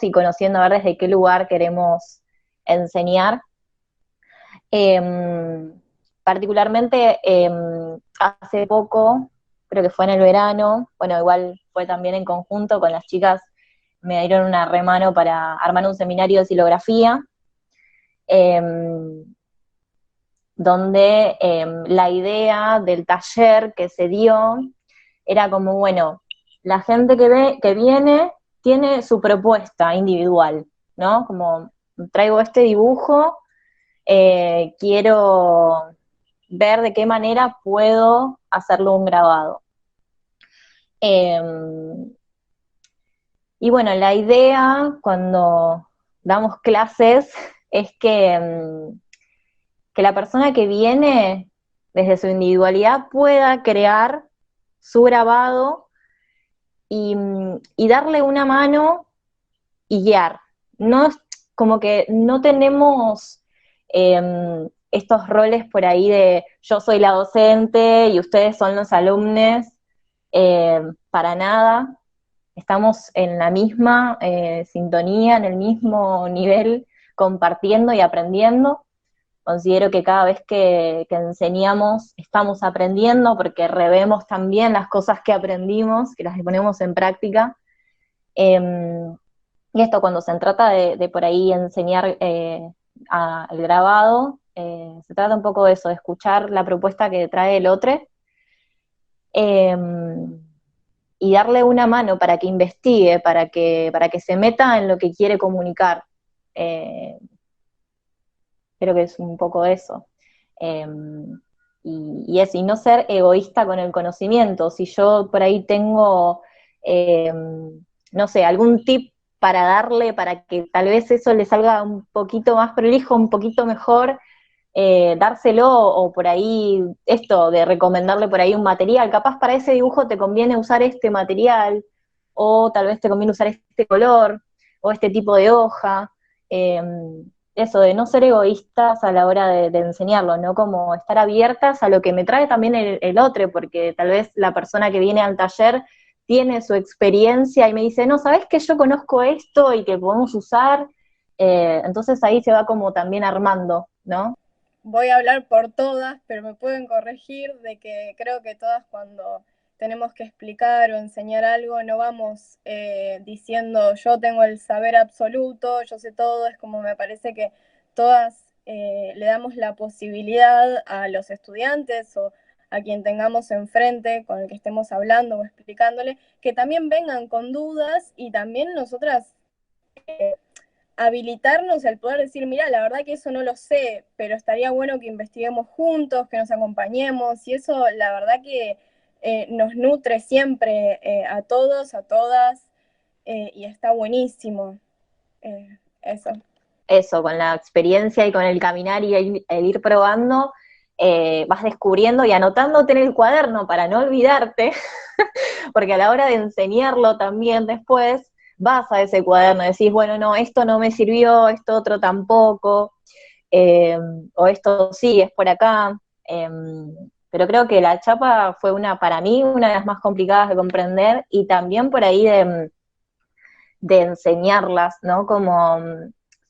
y conociendo a ver desde qué lugar queremos enseñar. Particularmente hace poco, creo que fue en el verano, bueno, igual fue también en conjunto con las chicas, me dieron una remano para armar un seminario de silografía, donde la idea del taller que se dio era como, bueno, la gente que viene tiene su propuesta individual, ¿no? Como, traigo este dibujo, quiero ver de qué manera puedo hacerlo un grabado. Y bueno, la idea cuando damos clases es que la persona que viene desde su individualidad pueda crear su grabado y darle una mano y guiar. No, como que no tenemos estos roles por ahí de yo soy la docente y ustedes son los alumnos, para nada. Estamos en la misma sintonía, en el mismo nivel, compartiendo y aprendiendo. Considero que cada vez que enseñamos estamos aprendiendo, porque revemos también las cosas que aprendimos, que las ponemos en práctica. Y esto, cuando se trata de por ahí enseñar el grabado, se trata un poco de eso, de escuchar la propuesta que trae el otro, y darle una mano para que investigue, para que se meta en lo que quiere comunicar. Creo que es un poco eso. Y no ser egoísta con el conocimiento. Si yo por ahí tengo, no sé, algún tip para darle, para que tal vez eso le salga un poquito más prolijo, un poquito mejor, dárselo, o por ahí esto de recomendarle por ahí un material. Capaz para ese dibujo te conviene usar este material, o tal vez te conviene usar este color, o este tipo de hoja. eso, de no ser egoístas a la hora de enseñarlo, ¿no? Como estar abiertas a lo que me trae también el otro, porque tal vez la persona que viene al taller tiene su experiencia y me dice, no, ¿sabes que yo conozco esto y que podemos usar? Entonces ahí se va como también armando, ¿no? Voy a hablar por todas, pero me pueden corregir de que creo que todas cuando tenemos que explicar o enseñar algo no vamos diciendo yo tengo el saber absoluto, yo sé todo, es como me parece que todas le damos la posibilidad a los estudiantes o a quien tengamos enfrente con el que estemos hablando o explicándole, que también vengan con dudas y también nosotras habilitarnos al poder decir, mira, la verdad que eso no lo sé, pero estaría bueno que investiguemos juntos, que nos acompañemos, y eso la verdad que nos nutre siempre a todos, a todas, y está buenísimo. Eso. Eso, con la experiencia y con el caminar y el ir probando, vas descubriendo y anotándote en el cuaderno para no olvidarte, porque a la hora de enseñarlo también después, vas a ese cuaderno y decís, bueno, no, esto no me sirvió, esto otro tampoco, o esto sí, es por acá. Pero creo que la chapa fue para mí, una de las más complicadas de comprender y también por ahí de enseñarlas, ¿no? Como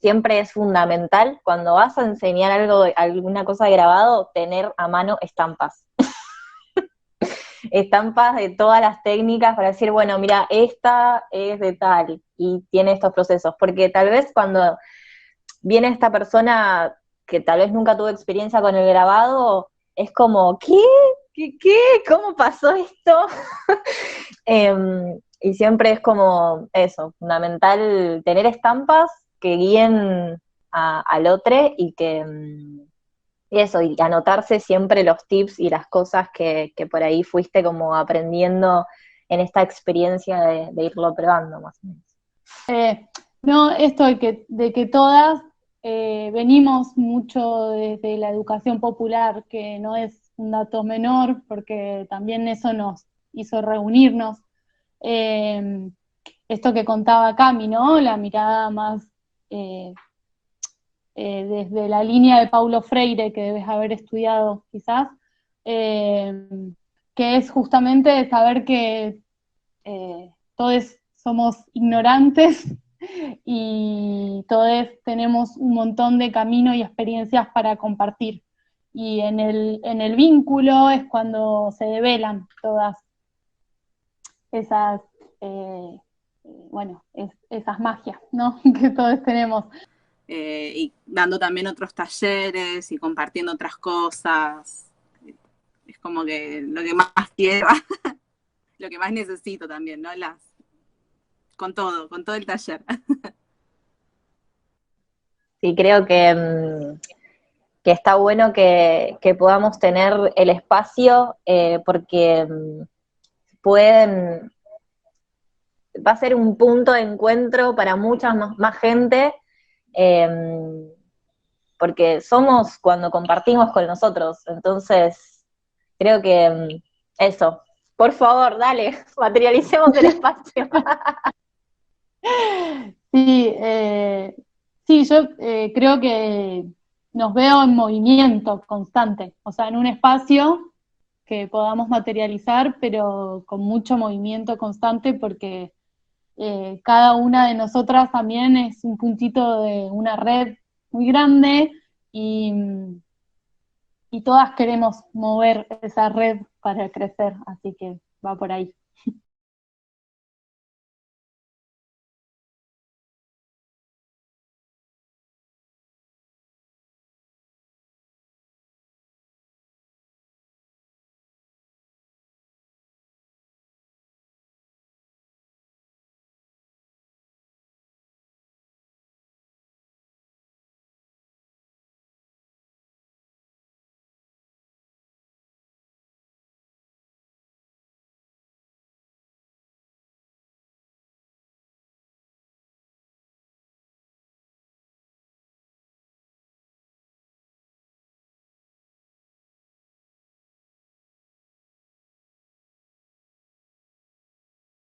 siempre es fundamental, cuando vas a enseñar alguna cosa de grabado, tener a mano estampas. Estampas de todas las técnicas para decir, bueno, mira, esta es de tal y tiene estos procesos, porque tal vez cuando viene esta persona que tal vez nunca tuvo experiencia con el grabado, es como, ¿qué? ¿Cómo pasó esto? Y siempre es como eso, fundamental tener estampas que guíen al otro y que... Y eso, y anotarse siempre los tips y las cosas que por ahí fuiste como aprendiendo en esta experiencia de irlo probando, más o menos. No, esto de que todas venimos mucho desde la educación popular, que no es un dato menor, porque también eso nos hizo reunirnos. Esto que contaba Cami, ¿no? La mirada más... desde la línea de Paulo Freire, que debes haber estudiado quizás, que es justamente saber que todos somos ignorantes y todos tenemos un montón de camino y experiencias para compartir. Y en el vínculo es cuando se develan todas esas, esas magias, ¿no? Que todos tenemos. Y dando también otros talleres y compartiendo otras cosas. Es como que lo que más quiero, lo que más necesito también, ¿no? Con todo el taller. Sí, creo que está bueno que podamos tener el espacio, porque va a ser un punto de encuentro para mucha más gente, porque somos cuando compartimos con nosotros, entonces creo que eso, por favor, dale, materialicemos el espacio. Sí, yo creo que nos veo en movimiento constante, o sea, en un espacio que podamos materializar, pero con mucho movimiento constante, porque cada una de nosotras también es un puntito de una red muy grande y todas queremos mover esa red para crecer, así que va por ahí.